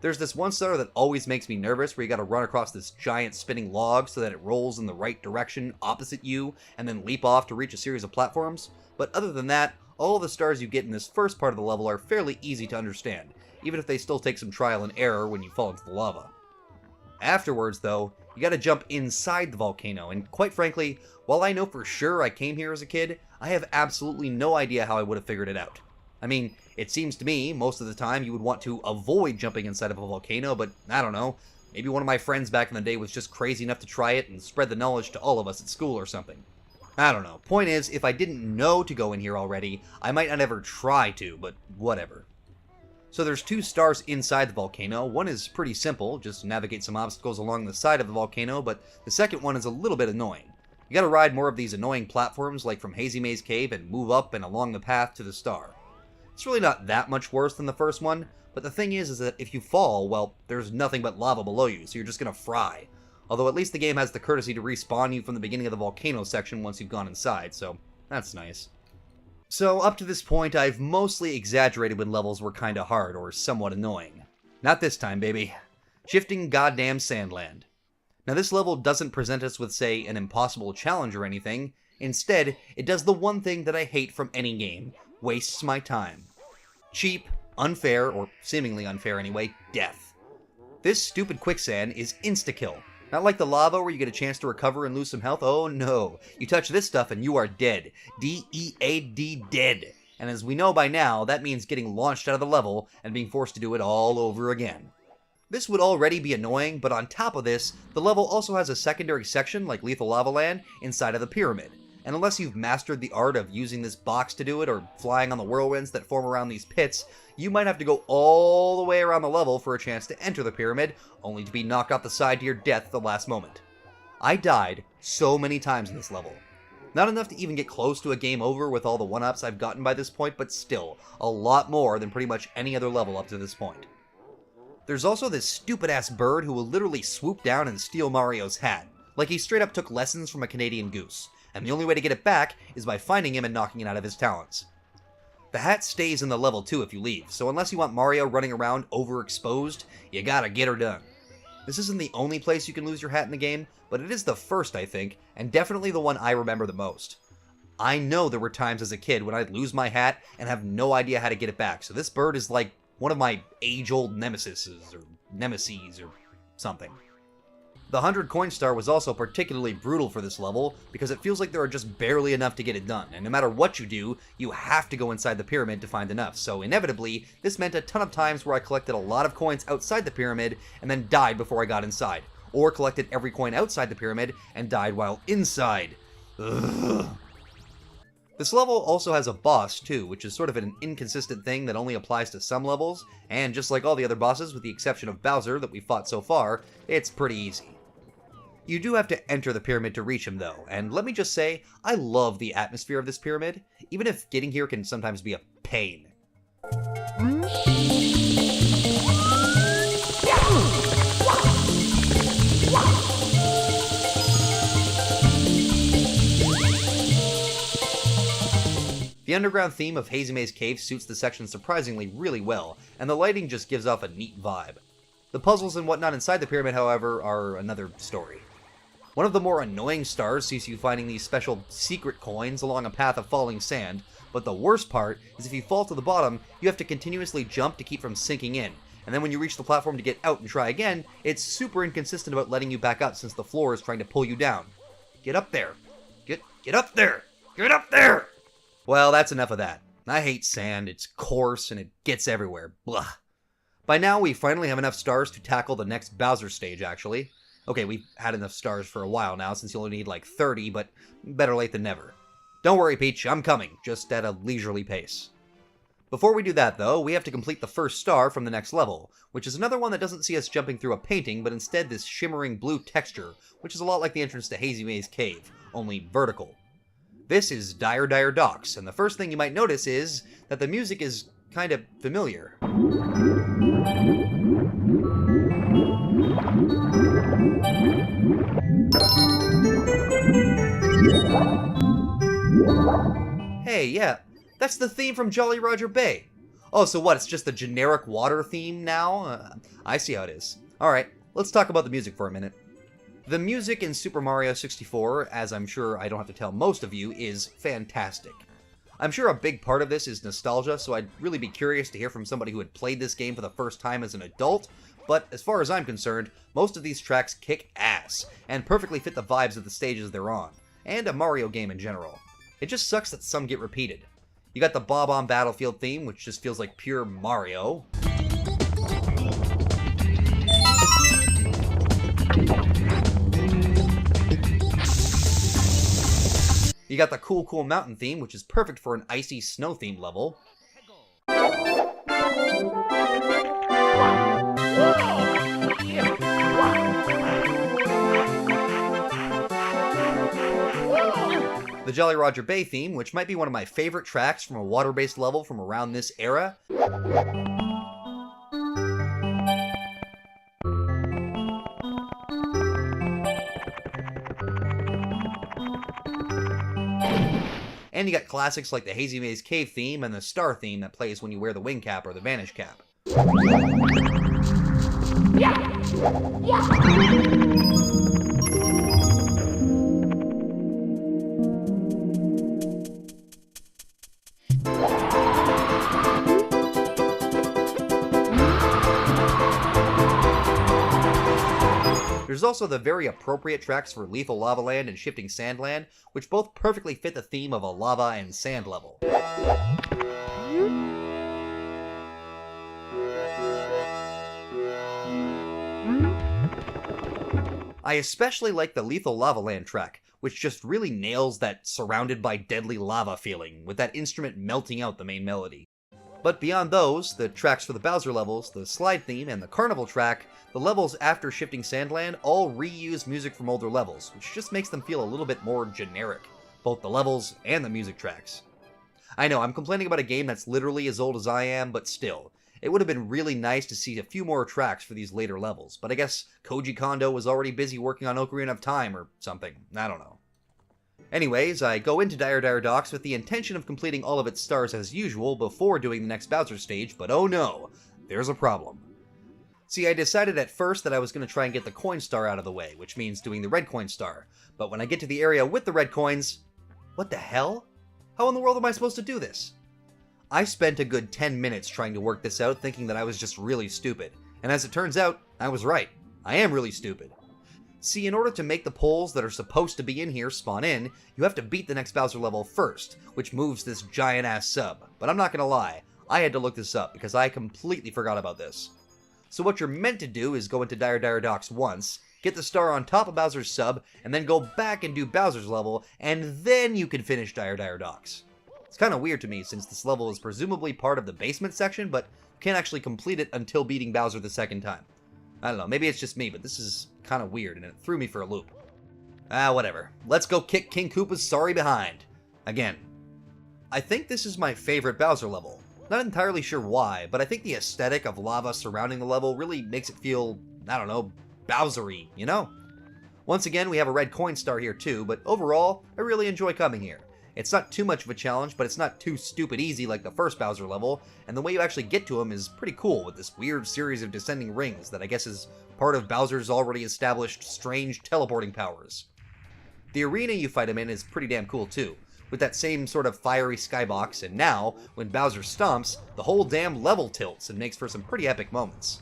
There's this one star that always makes me nervous where you gotta run across this giant spinning log so that it rolls in the right direction opposite you and then leap off to reach a series of platforms, but other than that, all of the stars you get in this first part of the level are fairly easy to understand, even if they still take some trial and error when you fall into the lava. Afterwards, though, you gotta jump inside the volcano, and quite frankly, while I know for sure I came here as a kid, I have absolutely no idea how I would have figured it out. I mean, it seems to me, most of the time you would want to avoid jumping inside of a volcano, but I don't know, maybe one of my friends back in the day was just crazy enough to try it and spread the knowledge to all of us at school or something. I don't know. Point is, if I didn't know to go in here already, I might not ever try to, but whatever. So there's two stars inside the volcano. One is pretty simple, just navigate some obstacles along the side of the volcano, but the second one is a little bit annoying. You gotta ride more of these annoying platforms like from Hazy Maze Cave and move up and along the path to the star. It's really not that much worse than the first one, but the thing is that if you fall, well, there's nothing but lava below you, so you're just gonna fry. Although at least the game has the courtesy to respawn you from the beginning of the volcano section once you've gone inside, so that's nice. So up to this point, I've mostly exaggerated when levels were kinda hard or somewhat annoying. Not this time, baby. Shifting Goddamn Sandland. Now this level doesn't present us with, say, an impossible challenge or anything. Instead, it does the one thing that I hate from any game. Wastes my time. Cheap, unfair, or seemingly unfair anyway, death. This stupid quicksand is insta-kill. Not like the lava where you get a chance to recover and lose some health. Oh no. You touch this stuff and you are dead. D-E-A-D, dead. And as we know by now, that means getting launched out of the level and being forced to do it all over again. This would already be annoying, but on top of this, the level also has a secondary section like Lethal Lava Land inside of the pyramid. And unless you've mastered the art of using this box to do it or flying on the whirlwinds that form around these pits, you might have to go all the way around the level for a chance to enter the pyramid, only to be knocked off the side to your death at the last moment. I died so many times in this level. Not enough to even get close to a game over with all the 1-ups I've gotten by this point, but still, a lot more than pretty much any other level up to this point. There's also this stupid-ass bird who will literally swoop down and steal Mario's hat, like he straight up took lessons from a Canadian goose, and the only way to get it back is by finding him and knocking it out of his talons. The hat stays in the level too if you leave, so unless you want Mario running around overexposed, you gotta get her done. This isn't the only place you can lose your hat in the game, but it is the first, I think, and definitely the one I remember the most. I know there were times as a kid when I'd lose my hat and have no idea how to get it back, so this bird is like one of my age-old nemesis or something. The 100 coin star was also particularly brutal for this level because it feels like there are just barely enough to get it done, and no matter what you do, you have to go inside the pyramid to find enough, so inevitably, this meant a ton of times where I collected a lot of coins outside the pyramid and then died before I got inside, or collected every coin outside the pyramid and died while inside. Ugh. This level also has a boss too, which is sort of an inconsistent thing that only applies to some levels, and just like all the other bosses with the exception of Bowser that we've fought so far, it's pretty easy. You do have to enter the pyramid to reach him though, and let me just say, I love the atmosphere of this pyramid, even if getting here can sometimes be a pain. The The underground theme of Hazy Maze Cave suits the section surprisingly really well, and the lighting just gives off a neat vibe. The puzzles and whatnot inside the pyramid, however, are another story. One of the more annoying stars sees you finding these special secret coins along a path of falling sand, but the worst part is if you fall to the bottom, you have to continuously jump to keep from sinking in, and then when you reach the platform to get out and try again, it's super inconsistent about letting you back up since the floor is trying to pull you down. Get up there! Get up there! Get up there! Well, that's enough of that. I hate sand, it's coarse, and it gets everywhere. Blah. By now, we finally have enough stars to tackle the next Bowser stage, actually. Okay, we've had enough stars for a while now, since you only need like 30, but better late than never. Don't worry, Peach, I'm coming, just at a leisurely pace. Before we do that, though, we have to complete the first star from the next level, which is another one that doesn't see us jumping through a painting, but instead this shimmering blue texture, which is a lot like the entrance to Hazy Maze Cave, only vertical. This is Dire Dire Docks, and the first thing you might notice is that the music is kind of familiar. Hey, yeah, that's the theme from Jolly Roger Bay. Oh, so what, it's just the generic water theme now? I see how it is. Alright, let's talk about the music for a minute. The music in Super Mario 64, as I'm sure I don't have to tell most of you, is fantastic. I'm sure a big part of this is nostalgia, so I'd really be curious to hear from somebody who had played this game for the first time as an adult, but as far as I'm concerned, most of these tracks kick ass, and perfectly fit the vibes of the stages they're on, and a Mario game in general. It just sucks that some get repeated. You got the Bob-omb Battlefield theme, which just feels like pure Mario. You got the Cool Cool Mountain theme, which is perfect for an icy snow-themed level. The Jolly Roger Bay theme, which might be one of my favorite tracks from a water-based level from around this era. And you got classics like the Hazy Maze Cave theme and the Star theme that plays when you wear the wing cap or the vanish cap. There's also the very appropriate tracks for Lethal Lava Land and Shifting Sand Land, which both perfectly fit the theme of a lava and sand level. I especially like the Lethal Lava Land track, which just really nails that surrounded by deadly lava feeling, with that instrument melting out the main melody. But beyond those, the tracks for the Bowser levels, the slide theme, and the carnival track, the levels after Shifting Sandland all reuse music from older levels, which just makes them feel a little bit more generic, both the levels and the music tracks. I know, I'm complaining about a game that's literally as old as I am, but still, it would have been really nice to see a few more tracks for these later levels, but I guess Koji Kondo was already busy working on Ocarina of Time or something, I don't know. Anyways, I go into Dire Dire Docks with the intention of completing all of its stars as usual before doing the next Bowser stage, but oh no, there's a problem. See, I decided at first that I was going to try and get the coin star out of the way, which means doing the red coin star, but when I get to the area with the red coins, what the hell? How in the world am I supposed to do this? I spent a good 10 minutes trying to work this out thinking that I was just really stupid, and as it turns out, I was right. I am really stupid. See, in order to make the poles that are supposed to be in here spawn in, you have to beat the next Bowser level first, which moves this giant-ass sub. But I'm not gonna lie, I had to look this up because I completely forgot about this. So what you're meant to do is go into Dire Dire Docks once, get the star on top of Bowser's sub, and then go back and do Bowser's level, and then you can finish Dire Dire Docks. It's kinda weird to me since this level is presumably part of the basement section, but you can't actually complete it until beating Bowser the second time. I don't know, maybe it's just me, but this is kind of weird, and it threw me for a loop. Whatever. Let's go kick King Koopa's sorry behind. Again. I think this is my favorite Bowser level. Not entirely sure why, but I think the aesthetic of lava surrounding the level really makes it feel, I don't know, Bowser-y, you know? Once again, we have a red coin star here too, but overall, I really enjoy coming here. It's not too much of a challenge, but it's not too stupid easy like the first Bowser level, and the way you actually get to him is pretty cool with this weird series of descending rings that I guess is part of Bowser's already established strange teleporting powers. The arena you fight him in is pretty damn cool too, with that same sort of fiery skybox, and now, when Bowser stomps, the whole damn level tilts and makes for some pretty epic moments.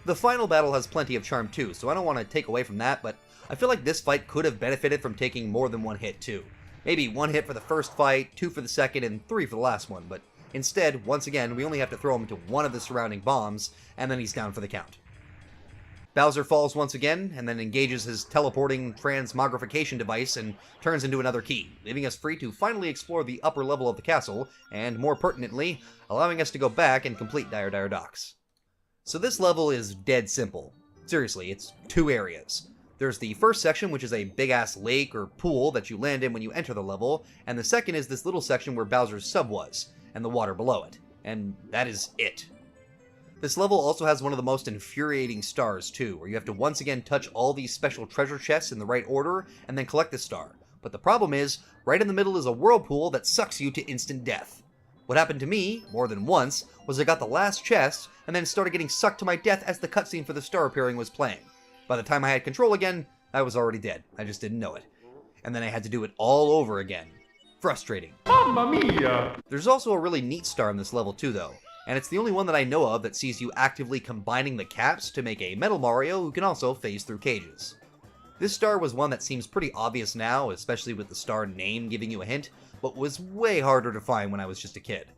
The final battle has plenty of charm too, so I don't want to take away from that, but I feel like this fight could have benefited from taking more than one hit too. Maybe one hit for the first fight, 2 for the second, and 3 for the last one, but instead, once again, we only have to throw him into one of the surrounding bombs, and then he's down for the count. Bowser falls once again, and then engages his teleporting transmogrification device and turns into another key, leaving us free to finally explore the upper level of the castle, and more pertinently, allowing us to go back and complete Dire Dire Docks. So this level is dead simple. Seriously, it's 2 areas. There's the first section, which is a big-ass lake or pool that you land in when you enter the level, and the second is this little section where Bowser's sub was, and the water below it. And that is it. This level also has one of the most infuriating stars too, where you have to once again touch all these special treasure chests in the right order, and then collect the star. But the problem is, right in the middle is a whirlpool that sucks you to instant death. What happened to me, more than once, was I got the last chest, and then started getting sucked to my death as the cutscene for the star appearing was playing. By the time I had control again, I was already dead. I just didn't know it. And then I had to do it all over again. Frustrating. Mamma mia! There's also a really neat star in this level too though, and it's the only one that I know of that sees you actively combining the caps to make a Metal Mario who can also phase through cages. This star was one that seems pretty obvious now, especially with the star name giving you a hint, but was way harder to find when I was just a kid.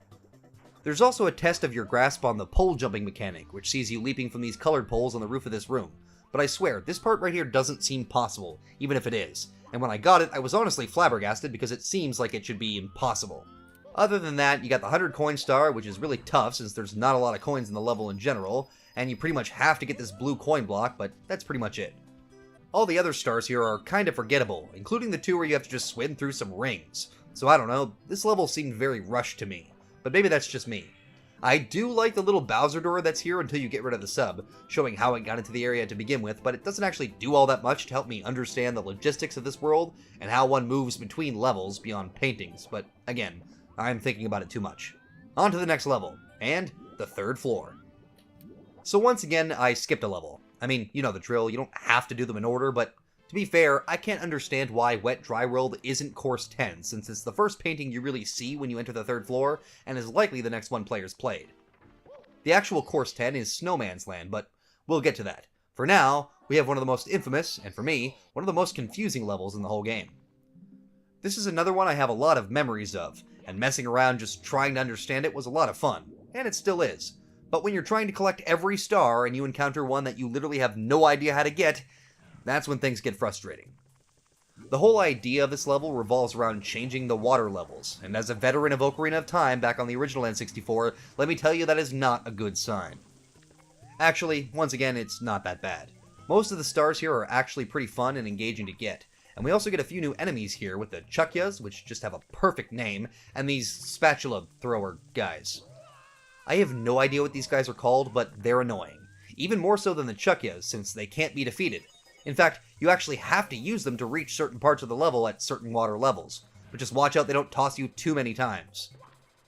There's also a test of your grasp on the pole jumping mechanic, which sees you leaping from these colored poles on the roof of this room. But I swear, this part right here doesn't seem possible, even if it is. And when I got it, I was honestly flabbergasted because it seems like it should be impossible. Other than that, you got the 100 coin star, which is really tough since there's not a lot of coins in the level in general, and you pretty much have to get this blue coin block, but that's pretty much it. All the other stars here are kind of forgettable, including the 2 where you have to just swim through some rings. So I don't know, this level seemed very rushed to me, but maybe that's just me. I do like the little Bowser door that's here until you get rid of the sub, showing how it got into the area to begin with, but it doesn't actually do all that much to help me understand the logistics of this world and how one moves between levels beyond paintings, but again, I'm thinking about it too much. On to the next level, and the 3rd floor. So once again, I skipped a level. I mean, you know the drill, you don't have to do them in order, but to be fair, I can't understand why Wet Dry World isn't Course 10, since it's the first painting you really see when you enter the 3rd floor, and is likely the next one players played. The actual Course 10 is Snowman's Land, but we'll get to that. For now, we have one of the most infamous, and for me, one of the most confusing levels in the whole game. This is another one I have a lot of memories of, and messing around just trying to understand it was a lot of fun, and it still is. But when you're trying to collect every star and you encounter one that you literally have no idea how to get, that's when things get frustrating. The whole idea of this level revolves around changing the water levels, and as a veteran of Ocarina of Time back on the original N64, let me tell you that is not a good sign. Actually, once again, it's not that bad. Most of the stars here are actually pretty fun and engaging to get, and we also get a few new enemies here with the Chuckyas, which just have a perfect name, and these spatula thrower guys. I have no idea what these guys are called, but they're annoying. Even more so than the Chuckyas, since they can't be defeated. In fact, you actually have to use them to reach certain parts of the level at certain water levels, but just watch out they don't toss you too many times.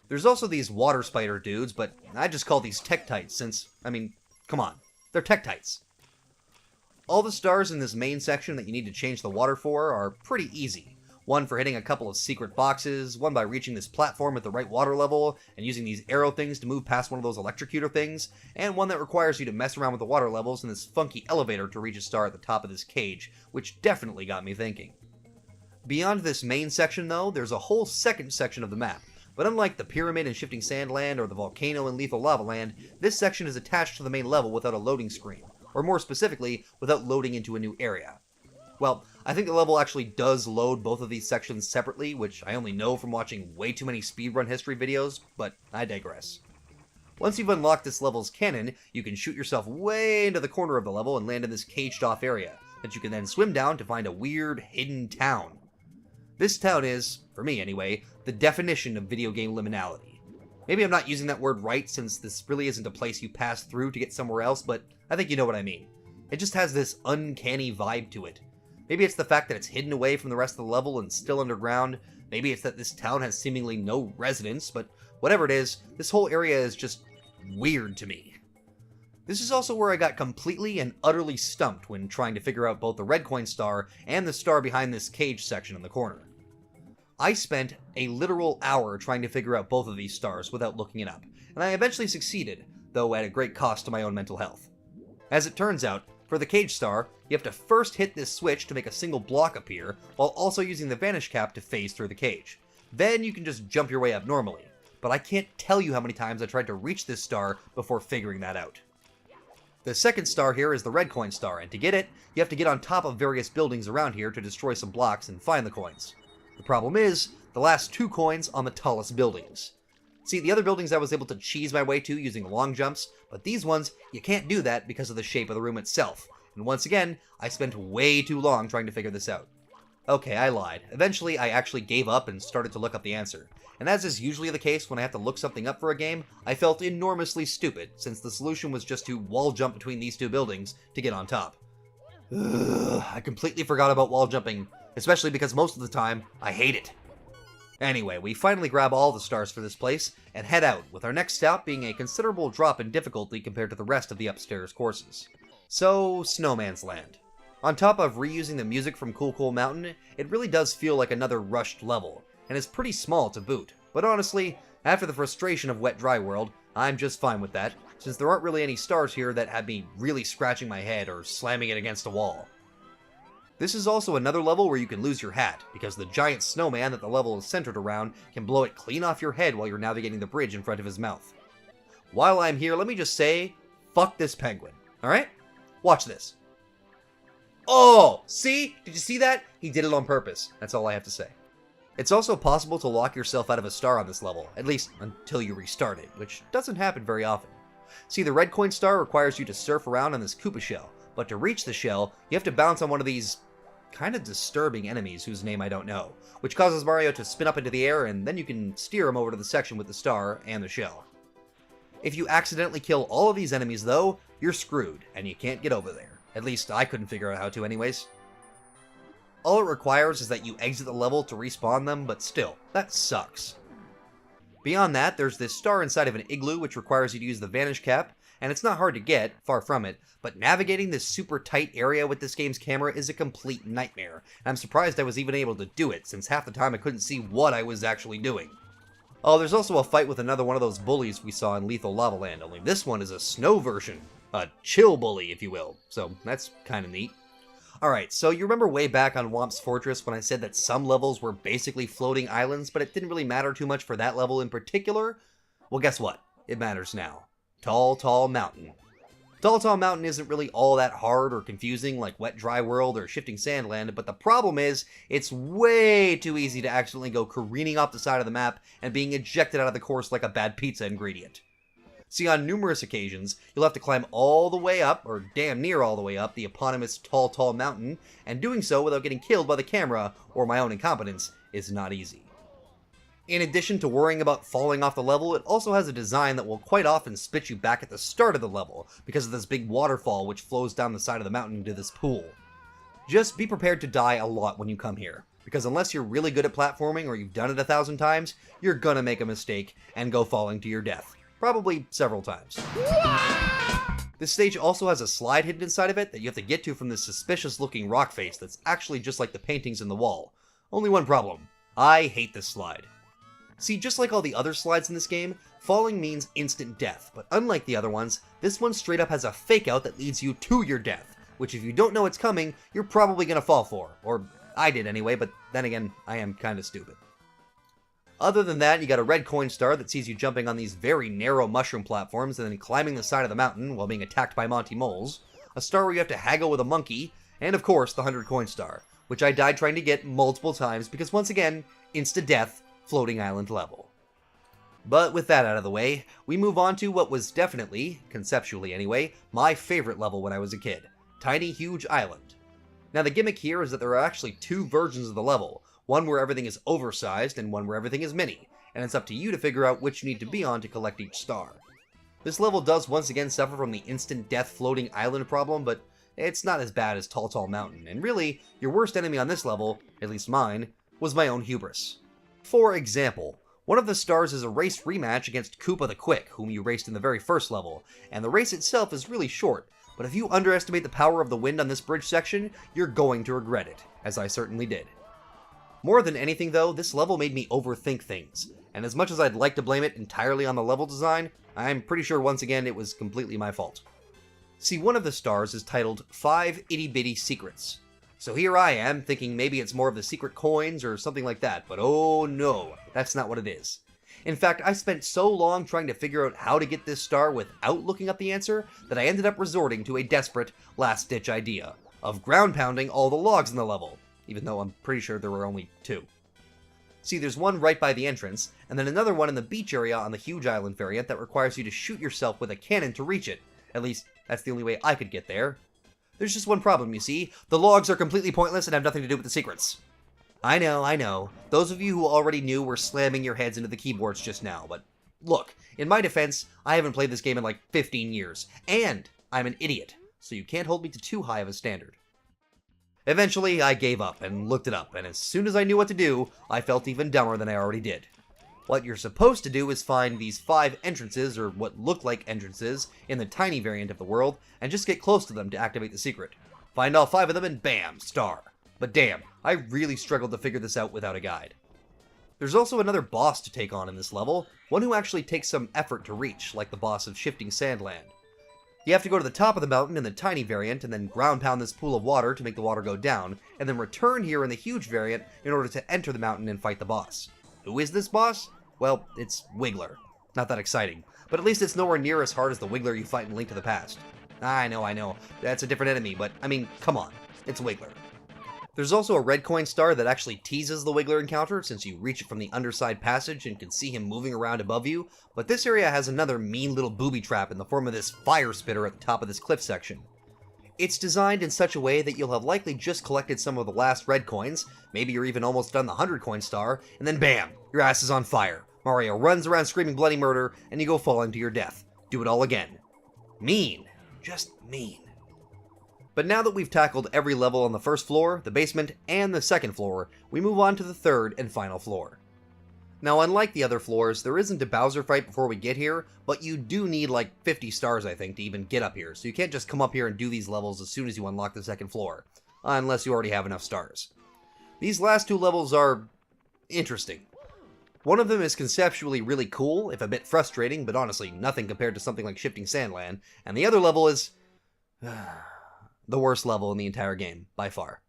There's also these water spider dudes, but I just call these Tektites since, I mean, come on, they're Tektites. All the stars in this main section that you need to change the water for are pretty easy. One for hitting a couple of secret boxes, one by reaching this platform at the right water level, and using these arrow things to move past one of those electrocutor things, and one that requires you to mess around with the water levels in this funky elevator to reach a star at the top of this cage, which definitely got me thinking. Beyond this main section though, there's a whole second section of the map, but unlike the Pyramid in Shifting Sand Land or the Volcano in Lethal Lava Land, this section is attached to the main level without a loading screen, or more specifically, without loading into a new area. Well, I think the level actually does load both of these sections separately, which I only know from watching way too many speedrun history videos, but I digress. Once you've unlocked this level's cannon, you can shoot yourself way into the corner of the level and land in this caged-off area, that you can then swim down to find a weird, hidden town. This town is, for me anyway, the definition of video game liminality. Maybe I'm not using that word right, since this really isn't a place you pass through to get somewhere else, but I think you know what I mean. It just has this uncanny vibe to it. Maybe it's the fact that it's hidden away from the rest of the level and still underground. Maybe it's that this town has seemingly no residents, but whatever it is, this whole area is just weird to me. This is also where I got completely and utterly stumped when trying to figure out both the red coin star and the star behind this cage section in the corner. I spent a literal hour trying to figure out both of these stars without looking it up, and I eventually succeeded, though at a great cost to my own mental health. As it turns out, for the cage star, you have to first hit this switch to make a single block appear, while also using the vanish cap to phase through the cage. Then you can just jump your way up normally, but I can't tell you how many times I tried to reach this star before figuring that out. The second star here is the red coin star, and to get it, you have to get on top of various buildings around here to destroy some blocks and find the coins. The problem is, the last 2 coins on the tallest buildings. See, the other buildings I was able to cheese my way to using long jumps, but these ones, you can't do that because of the shape of the room itself. And once again, I spent way too long trying to figure this out. Okay, I lied. Eventually, I actually gave up and started to look up the answer. And as is usually the case when I have to look something up for a game, I felt enormously stupid, since the solution was just to wall jump between these 2 buildings to get on top. I completely forgot about wall jumping, especially because most of the time, I hate it. Anyway, we finally grab all the stars for this place and head out, with our next stop being a considerable drop in difficulty compared to the rest of the upstairs courses. So, Snowman's Land. On top of reusing the music from Cool Cool Mountain, it really does feel like another rushed level, and is pretty small to boot. But honestly, after the frustration of Wet Dry World, I'm just fine with that, since there aren't really any stars here that have me really scratching my head or slamming it against a wall. This is also another level where you can lose your hat, because the giant snowman that the level is centered around can blow it clean off your head while you're navigating the bridge in front of his mouth. While I'm here, let me just say, fuck this penguin, alright? Watch this. Oh! See? Did you see that? He did it on purpose. That's all I have to say. It's also possible to lock yourself out of a star on this level, at least until you restart it, which doesn't happen very often. See, the red coin star requires you to surf around on this Koopa shell, but to reach the shell, you have to bounce on one of these kind of disturbing enemies whose name I don't know, which causes Mario to spin up into the air, and then you can steer him over to the section with the star and the shell. If you accidentally kill all of these enemies though, you're screwed, and you can't get over there. At least I couldn't figure out how to anyways. All it requires is that you exit the level to respawn them, but still, that sucks. Beyond that, there's this star inside of an igloo which requires you to use the vanish cap, and it's not hard to get, far from it, but navigating this super tight area with this game's camera is a complete nightmare, and I'm surprised I was even able to do it, since half the time I couldn't see what I was actually doing. Oh, there's also a fight with another one of those bullies we saw in Lethal Lava Land, only this one is a snow version. A chill bully, if you will, so that's kinda neat. Alright, so you remember way back on Whomp's Fortress when I said that some levels were basically floating islands, but it didn't really matter too much for that level in particular? Well, guess what? It matters now. Tall, Tall Mountain. Tall, Tall Mountain isn't really all that hard or confusing like Wet Dry World or Shifting Sandland, but the problem is, it's way too easy to accidentally go careening off the side of the map and being ejected out of the course like a bad pizza ingredient. See, on numerous occasions, you'll have to climb all the way up, or damn near all the way up, the eponymous Tall, Tall Mountain, and doing so without getting killed by the camera or my own incompetence is not easy. In addition to worrying about falling off the level, it also has a design that will quite often spit you back at the start of the level, because of this big waterfall which flows down the side of the mountain into this pool. Just be prepared to die a lot when you come here, because unless you're really good at platforming or you've done it 1,000 times, you're gonna make a mistake and go falling to your death. Probably several times. This stage also has a slide hidden inside of it that you have to get to from this suspicious looking rock face that's actually just like the paintings in the wall. Only one problem. I hate this slide. See, just like all the other slides in this game, falling means instant death, but unlike the other ones, this one straight up has a fake out that leads you to your death, which if you don't know it's coming, you're probably gonna fall for. Or I did anyway, but then again, I am kinda stupid. Other than that, you got a red coin star that sees you jumping on these very narrow mushroom platforms and then climbing the side of the mountain while being attacked by Monty Moles, a star where you have to haggle with a monkey, and of course the 100 coin star, which I died trying to get multiple times because once again, insta-death, floating island level. But with that out of the way, we move on to what was definitely, conceptually anyway, my favorite level when I was a kid, Tiny Huge Island. Now the gimmick here is that there are actually 2 versions of the level, one where everything is oversized and one where everything is mini, and it's up to you to figure out which you need to be on to collect each star. This level does once again suffer from the instant death floating island problem, but it's not as bad as Tall Tall Mountain, and really, your worst enemy on this level, at least mine, was my own hubris. For example, one of the stars is a race rematch against Koopa the Quick, whom you raced in the very first level, and the race itself is really short, but if you underestimate the power of the wind on this bridge section, you're going to regret it, as I certainly did. More than anything though, this level made me overthink things, and as much as I'd like to blame it entirely on the level design, I'm pretty sure once again it was completely my fault. See, one of the stars is titled 5 Itty Bitty Secrets. So here I am, thinking maybe it's more of the secret coins or something like that, but oh no, that's not what it is. In fact, I spent so long trying to figure out how to get this star without looking up the answer that I ended up resorting to a desperate, last-ditch idea of ground pounding all the logs in the level, even though I'm pretty sure there were only 2. See, there's one right by the entrance, and then another one in the beach area on the Huge Island variant that requires you to shoot yourself with a cannon to reach it. At least, that's the only way I could get there. There's just one problem, you see. The logs are completely pointless and have nothing to do with the secrets. I know. Those of you who already knew were slamming your heads into the keyboards just now, but look, in my defense, I haven't played this game in like 15 years, and I'm an idiot, so you can't hold me to too high of a standard. Eventually, I gave up and looked it up, and as soon as I knew what to do, I felt even dumber than I already did. What you're supposed to do is find these 5 entrances, or what look like entrances, in the tiny variant of the world, and just get close to them to activate the secret. Find all 5 of them and bam, star. But damn, I really struggled to figure this out without a guide. There's also another boss to take on in this level, one who actually takes some effort to reach, like the boss of Shifting Sandland. You have to go to the top of the mountain in the tiny variant, and then ground pound this pool of water to make the water go down, and then return here in the huge variant in order to enter the mountain and fight the boss. Who is this boss? Well, it's Wiggler. Not that exciting, but at least it's nowhere near as hard as the Wiggler you fight in Link to the Past. I know, that's a different enemy, but I mean, come on, it's Wiggler. There's also a red coin star that actually teases the Wiggler encounter since you reach it from the underside passage and can see him moving around above you, but this area has another mean little booby trap in the form of this fire spitter at the top of this cliff section. It's designed in such a way that you'll have likely just collected some of the last red coins, maybe you're even almost done the 100 coin star, and then bam, your ass is on fire. Mario runs around screaming bloody murder, and you go falling to your death. Do it all again. Mean. Just mean. But now that we've tackled every level on the first floor, the basement, and the second floor, we move on to the third and final floor. Now, unlike the other floors, there isn't a Bowser fight before we get here, but you do need like 50 stars, I think, to even get up here, so you can't just come up here and do these levels as soon as you unlock the second floor, unless you already have enough stars. These last 2 levels are interesting. One of them is conceptually really cool, if a bit frustrating, but honestly nothing compared to something like Shifting Sandland, and the other level is the worst level in the entire game, by far.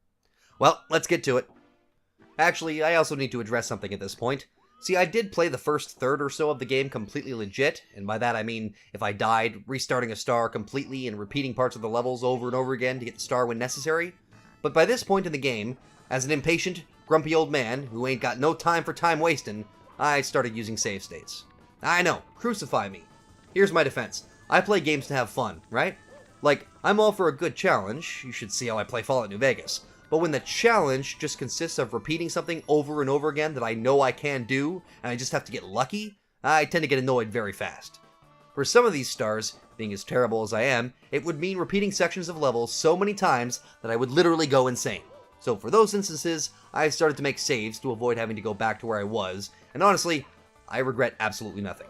Well, let's get to it. Actually, I also need to address something at this point. See, I did play the first third or so of the game completely legit, and by that I mean if I died, restarting a star completely and repeating parts of the levels over and over again to get the star when necessary. But by this point in the game, as an impatient, grumpy old man who ain't got no time for time wasting, I started using save states. I know, crucify me. Here's my defense. I play games to have fun, right? Like, I'm all for a good challenge. You should see how I play Fallout New Vegas. But when the challenge just consists of repeating something over and over again that I know I can do, and I just have to get lucky, I tend to get annoyed very fast. For some of these stars, being as terrible as I am, it would mean repeating sections of levels so many times that I would literally go insane. So for those instances, I started to make saves to avoid having to go back to where I was, and honestly, I regret absolutely nothing.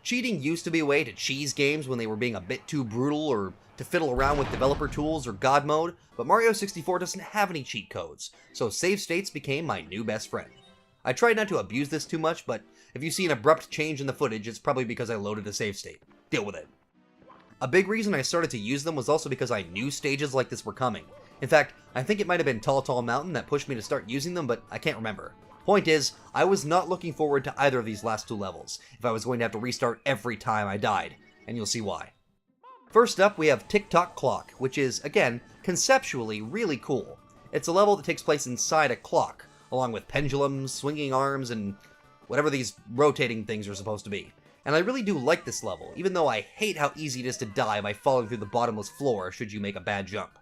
Cheating used to be a way to cheese games when they were being a bit too brutal or to fiddle around with developer tools or God mode, but Mario 64 doesn't have any cheat codes, so save states became my new best friend. I tried not to abuse this too much, but if you see an abrupt change in the footage, it's probably because I loaded a save state. Deal with it. A big reason I started to use them was also because I knew stages like this were coming. In fact, I think it might have been Tall Tall Mountain that pushed me to start using them, but I can't remember. Point is, I was not looking forward to either of these last 2 levels, if I was going to have to restart every time I died, and you'll see why. First up, we have Tick Tock Clock, which is, again, conceptually really cool. It's a level that takes place inside a clock, along with pendulums, swinging arms, and whatever these rotating things are supposed to be. And I really do like this level, even though I hate how easy it is to die by falling through the bottomless floor should you make a bad jump.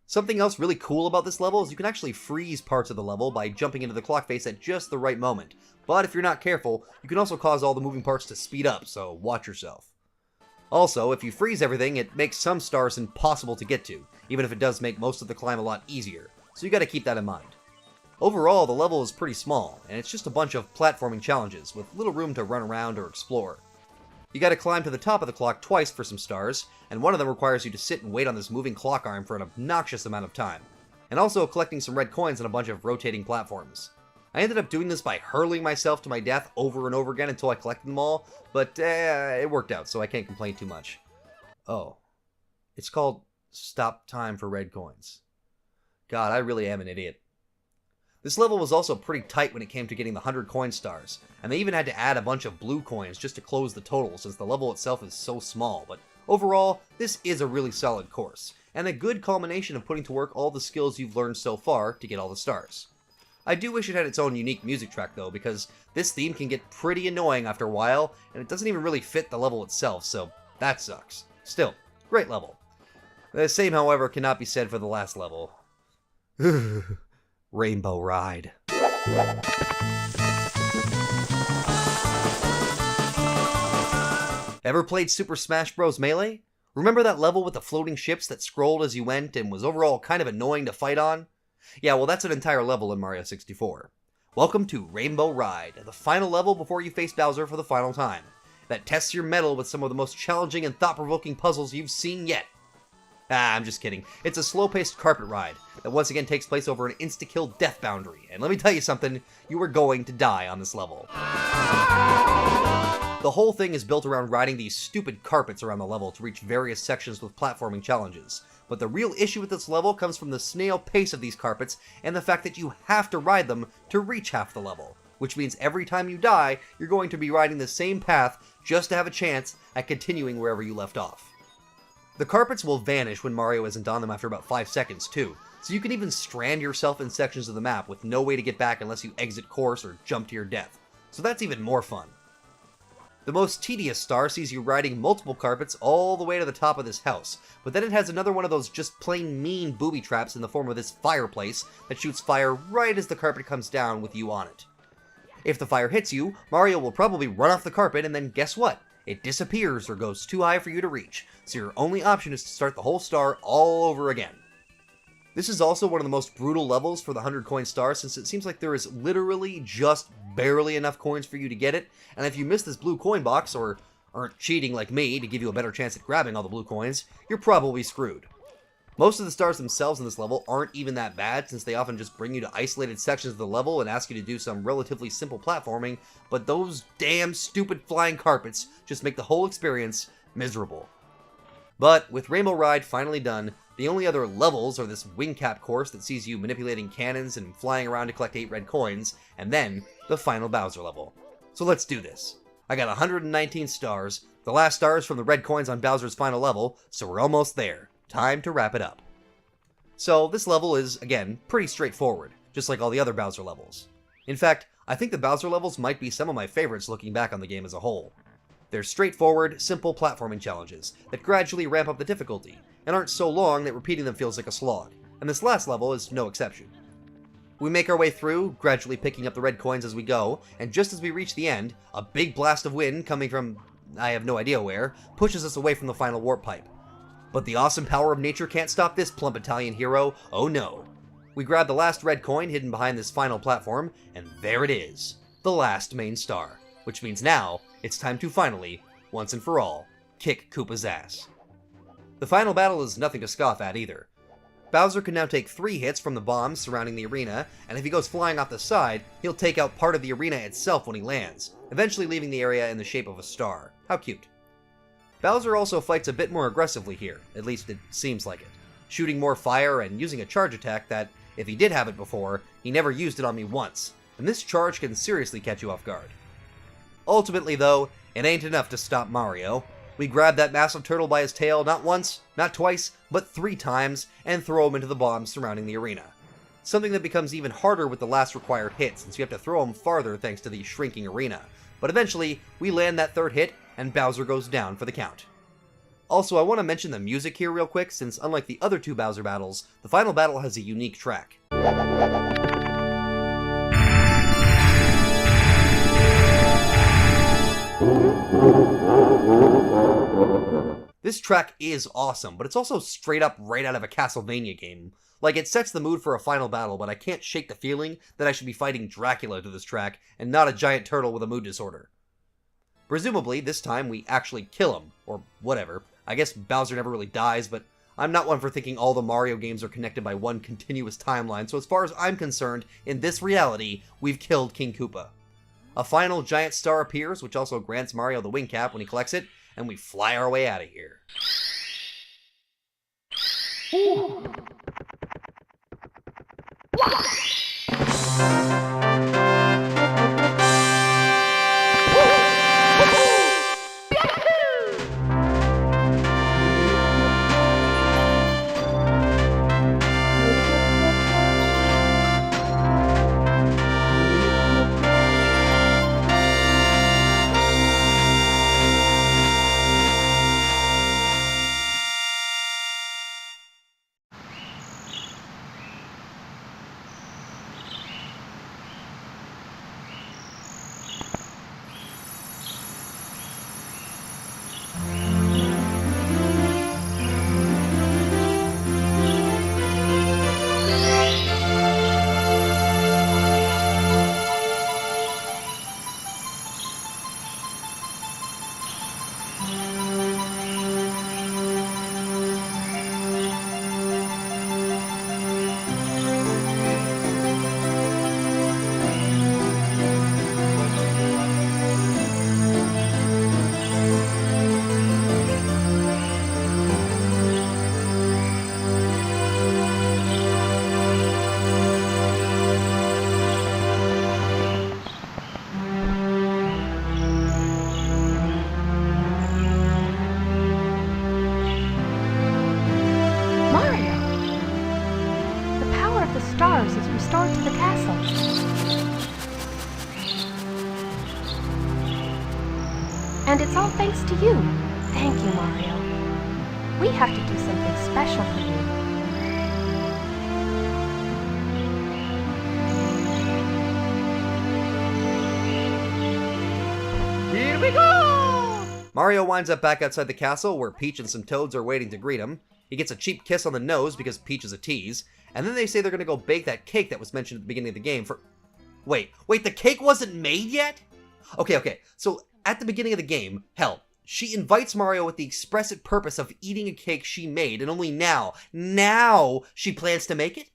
Something else really cool about this level is you can actually freeze parts of the level by jumping into the clock face at just the right moment, but if you're not careful, you can also cause all the moving parts to speed up, so watch yourself. Also, if you freeze everything, it makes some stars impossible to get to, even if it does make most of the climb a lot easier, so you gotta keep that in mind. Overall, the level is pretty small, and it's just a bunch of platforming challenges with little room to run around or explore. You gotta climb to the top of the clock twice for some stars, and one of them requires you to sit and wait on this moving clock arm for an obnoxious amount of time, and also collecting some red coins on a bunch of rotating platforms. I ended up doing this by hurling myself to my death over and over again until I collected them all, but it worked out, so I can't complain too much. Oh. It's called Stop Time for Red Coins. God, I really am an idiot. This level was also pretty tight when it came to getting the 100 coin stars, and they even had to add a bunch of blue coins just to close the total since the level itself is so small, but overall, this is a really solid course, and a good culmination of putting to work all the skills you've learned so far to get all the stars. I do wish it had its own unique music track though, because this theme can get pretty annoying after a while, and it doesn't even really fit the level itself, so that sucks. Still, great level. The same, however, cannot be said for the last level. Rainbow Ride. Ever played Super Smash Bros. Melee? Remember that level with the floating ships that scrolled as you went and was overall kind of annoying to fight on? Yeah, well, that's an entire level in Mario 64. Welcome to Rainbow Ride, the final level before you face Bowser for the final time. That tests your mettle with some of the most challenging and thought-provoking puzzles you've seen yet. I'm just kidding. It's a slow-paced carpet ride that once again takes place over an insta-kill death boundary. And let me tell you something, you are going to die on this level. The whole thing is built around riding these stupid carpets around the level to reach various sections with platforming challenges. But the real issue with this level comes from the snail pace of these carpets and the fact that you have to ride them to reach half the level, which means every time you die, you're going to be riding the same path just to have a chance at continuing wherever you left off. The carpets will vanish when Mario isn't on them after about 5 seconds too, so you can even strand yourself in sections of the map with no way to get back unless you exit course or jump to your death, so that's even more fun. The most tedious star sees you riding multiple carpets all the way to the top of this house, but then it has another one of those just plain mean booby traps in the form of this fireplace that shoots fire right as the carpet comes down with you on it. If the fire hits you, Mario will probably run off the carpet and then guess what? It disappears or goes too high for you to reach, so your only option is to start the whole star all over again. This is also one of the most brutal levels for the 100 coin star since it seems like there is literally just barely enough coins for you to get it, and if you miss this blue coin box or aren't cheating like me to give you a better chance at grabbing all the blue coins, you're probably screwed. Most of the stars themselves in this level aren't even that bad since they often just bring you to isolated sections of the level and ask you to do some relatively simple platforming, but those damn stupid flying carpets just make the whole experience miserable. But with Rainbow Ride finally done, the only other levels are this wing cap course that sees you manipulating cannons and flying around to collect 8 red coins, and then the final Bowser level. So let's do this. I got 119 stars, the last stars from the red coins on Bowser's final level, so we're almost there. Time to wrap it up. So this level is, again, pretty straightforward, just like all the other Bowser levels. In fact, I think the Bowser levels might be some of my favorites looking back on the game as a whole. They're straightforward, simple platforming challenges that gradually ramp up the difficulty, and aren't so long that repeating them feels like a slog, and this last level is no exception. We make our way through, gradually picking up the red coins as we go, and just as we reach the end, a big blast of wind coming from I have no idea where, pushes us away from the final warp pipe. But the awesome power of nature can't stop this plump Italian hero, oh no. We grab the last red coin hidden behind this final platform, and there it is, the last main star, which means now, it's time to finally, once and for all, kick Koopa's ass. The final battle is nothing to scoff at either. Bowser can now take 3 hits from the bombs surrounding the arena, and if he goes flying off the side, he'll take out part of the arena itself when he lands, eventually leaving the area in the shape of a star. How cute. Bowser also fights a bit more aggressively here, at least it seems like it, shooting more fire and using a charge attack that, if he did have it before, he never used it on me once, and this charge can seriously catch you off guard. Ultimately though, it ain't enough to stop Mario. We grab that massive turtle by his tail not once, not twice, but 3 times, and throw him into the bombs surrounding the arena. Something that becomes even harder with the last required hit, since you have to throw him farther thanks to the shrinking arena. But eventually, we land that 3rd hit, and Bowser goes down for the count. Also, I want to mention the music here real quick, since unlike the other 2 Bowser battles, the final battle has a unique track. This track is awesome, but it's also straight up right out of a Castlevania game. Like, it sets the mood for a final battle, but I can't shake the feeling that I should be fighting Dracula to this track, and not a giant turtle with a mood disorder. Presumably, this time we actually kill him, or whatever. I guess Bowser never really dies, but I'm not one for thinking all the Mario games are connected by one continuous timeline, so as far as I'm concerned, in this reality, we've killed King Koopa. A final giant star appears, which also grants Mario the wing cap when he collects it, and we fly our way out of here. stars is restored to the castle. And it's all thanks to you. Thank you, Mario. We have to do something special for you. Here we go! Mario winds up back outside the castle where Peach and some Toads are waiting to greet him. He gets a cheap kiss on the nose because Peach is a tease, and then they say they're gonna go bake that cake that was mentioned at the beginning of the game for... Wait, the cake wasn't made yet? Okay, so at the beginning of the game, hell, she invites Mario with the expressive purpose of eating a cake she made, and only now she plans to make it?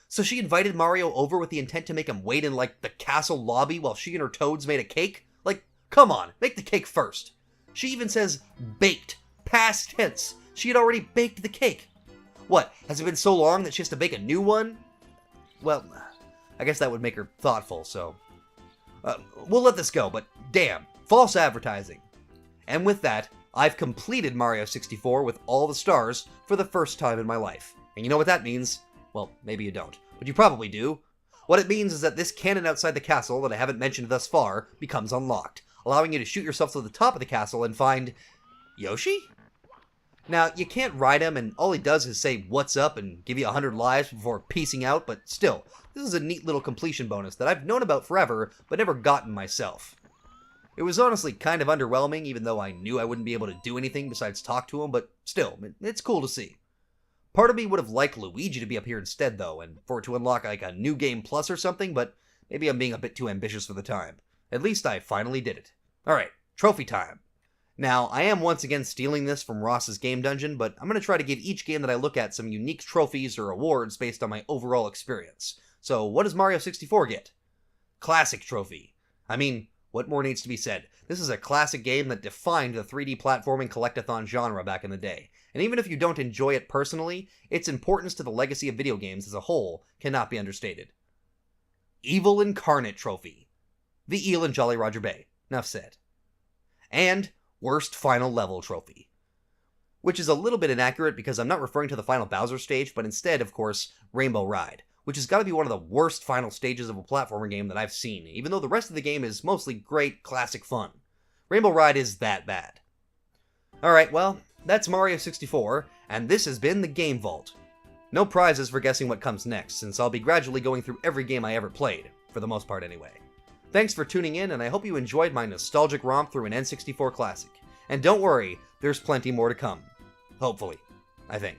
So she invited Mario over with the intent to make him wait in, like, the castle lobby while she and her Toads made a cake? Like, come on, make the cake first. She even says baked, past tense. She had already baked the cake. What, has it been so long that she has to bake a new one? Well, I guess that would make her thoughtful, so... we'll let this go, but damn, false advertising. And with that, I've completed Mario 64 with all the stars for the first time in my life. And you know what that means? Well, maybe you don't, but you probably do. What it means is that this cannon outside the castle that I haven't mentioned thus far becomes unlocked, allowing you to shoot yourself to the top of the castle and find... Yoshi? Now, you can't ride him, and all he does is say what's up and give you 100 lives before piecing out, but still, this is a neat little completion bonus that I've known about forever, but never gotten myself. It was honestly kind of underwhelming, even though I knew I wouldn't be able to do anything besides talk to him, but still, it's cool to see. Part of me would have liked Luigi to be up here instead, though, and for it to unlock like a new game plus or something, but maybe I'm being a bit too ambitious for the time. At least I finally did it. Alright, trophy time. Now, I am once again stealing this from Ross's Game Dungeon, but I'm going to try to give each game that I look at some unique trophies or awards based on my overall experience. So, what does Mario 64 get? Classic Trophy. I mean, what more needs to be said? This is a classic game that defined the 3D platforming collectathon genre back in the day. And even if you don't enjoy it personally, its importance to the legacy of video games as a whole cannot be understated. Evil Incarnate Trophy. The Eel and Jolly Roger Bay. Enough said. And Worst Final Level Trophy. Which is a little bit inaccurate because I'm not referring to the final Bowser stage, but instead, of course, Rainbow Ride, which has got to be one of the worst final stages of a platformer game that I've seen, even though the rest of the game is mostly great, classic fun. Rainbow Ride is that bad. Alright, well, that's Mario 64, and this has been the Game Vault. No prizes for guessing what comes next, since I'll be gradually going through every game I ever played, for the most part anyway. Thanks for tuning in, and I hope you enjoyed my nostalgic romp through an N64 classic. And don't worry, there's plenty more to come. Hopefully. I think.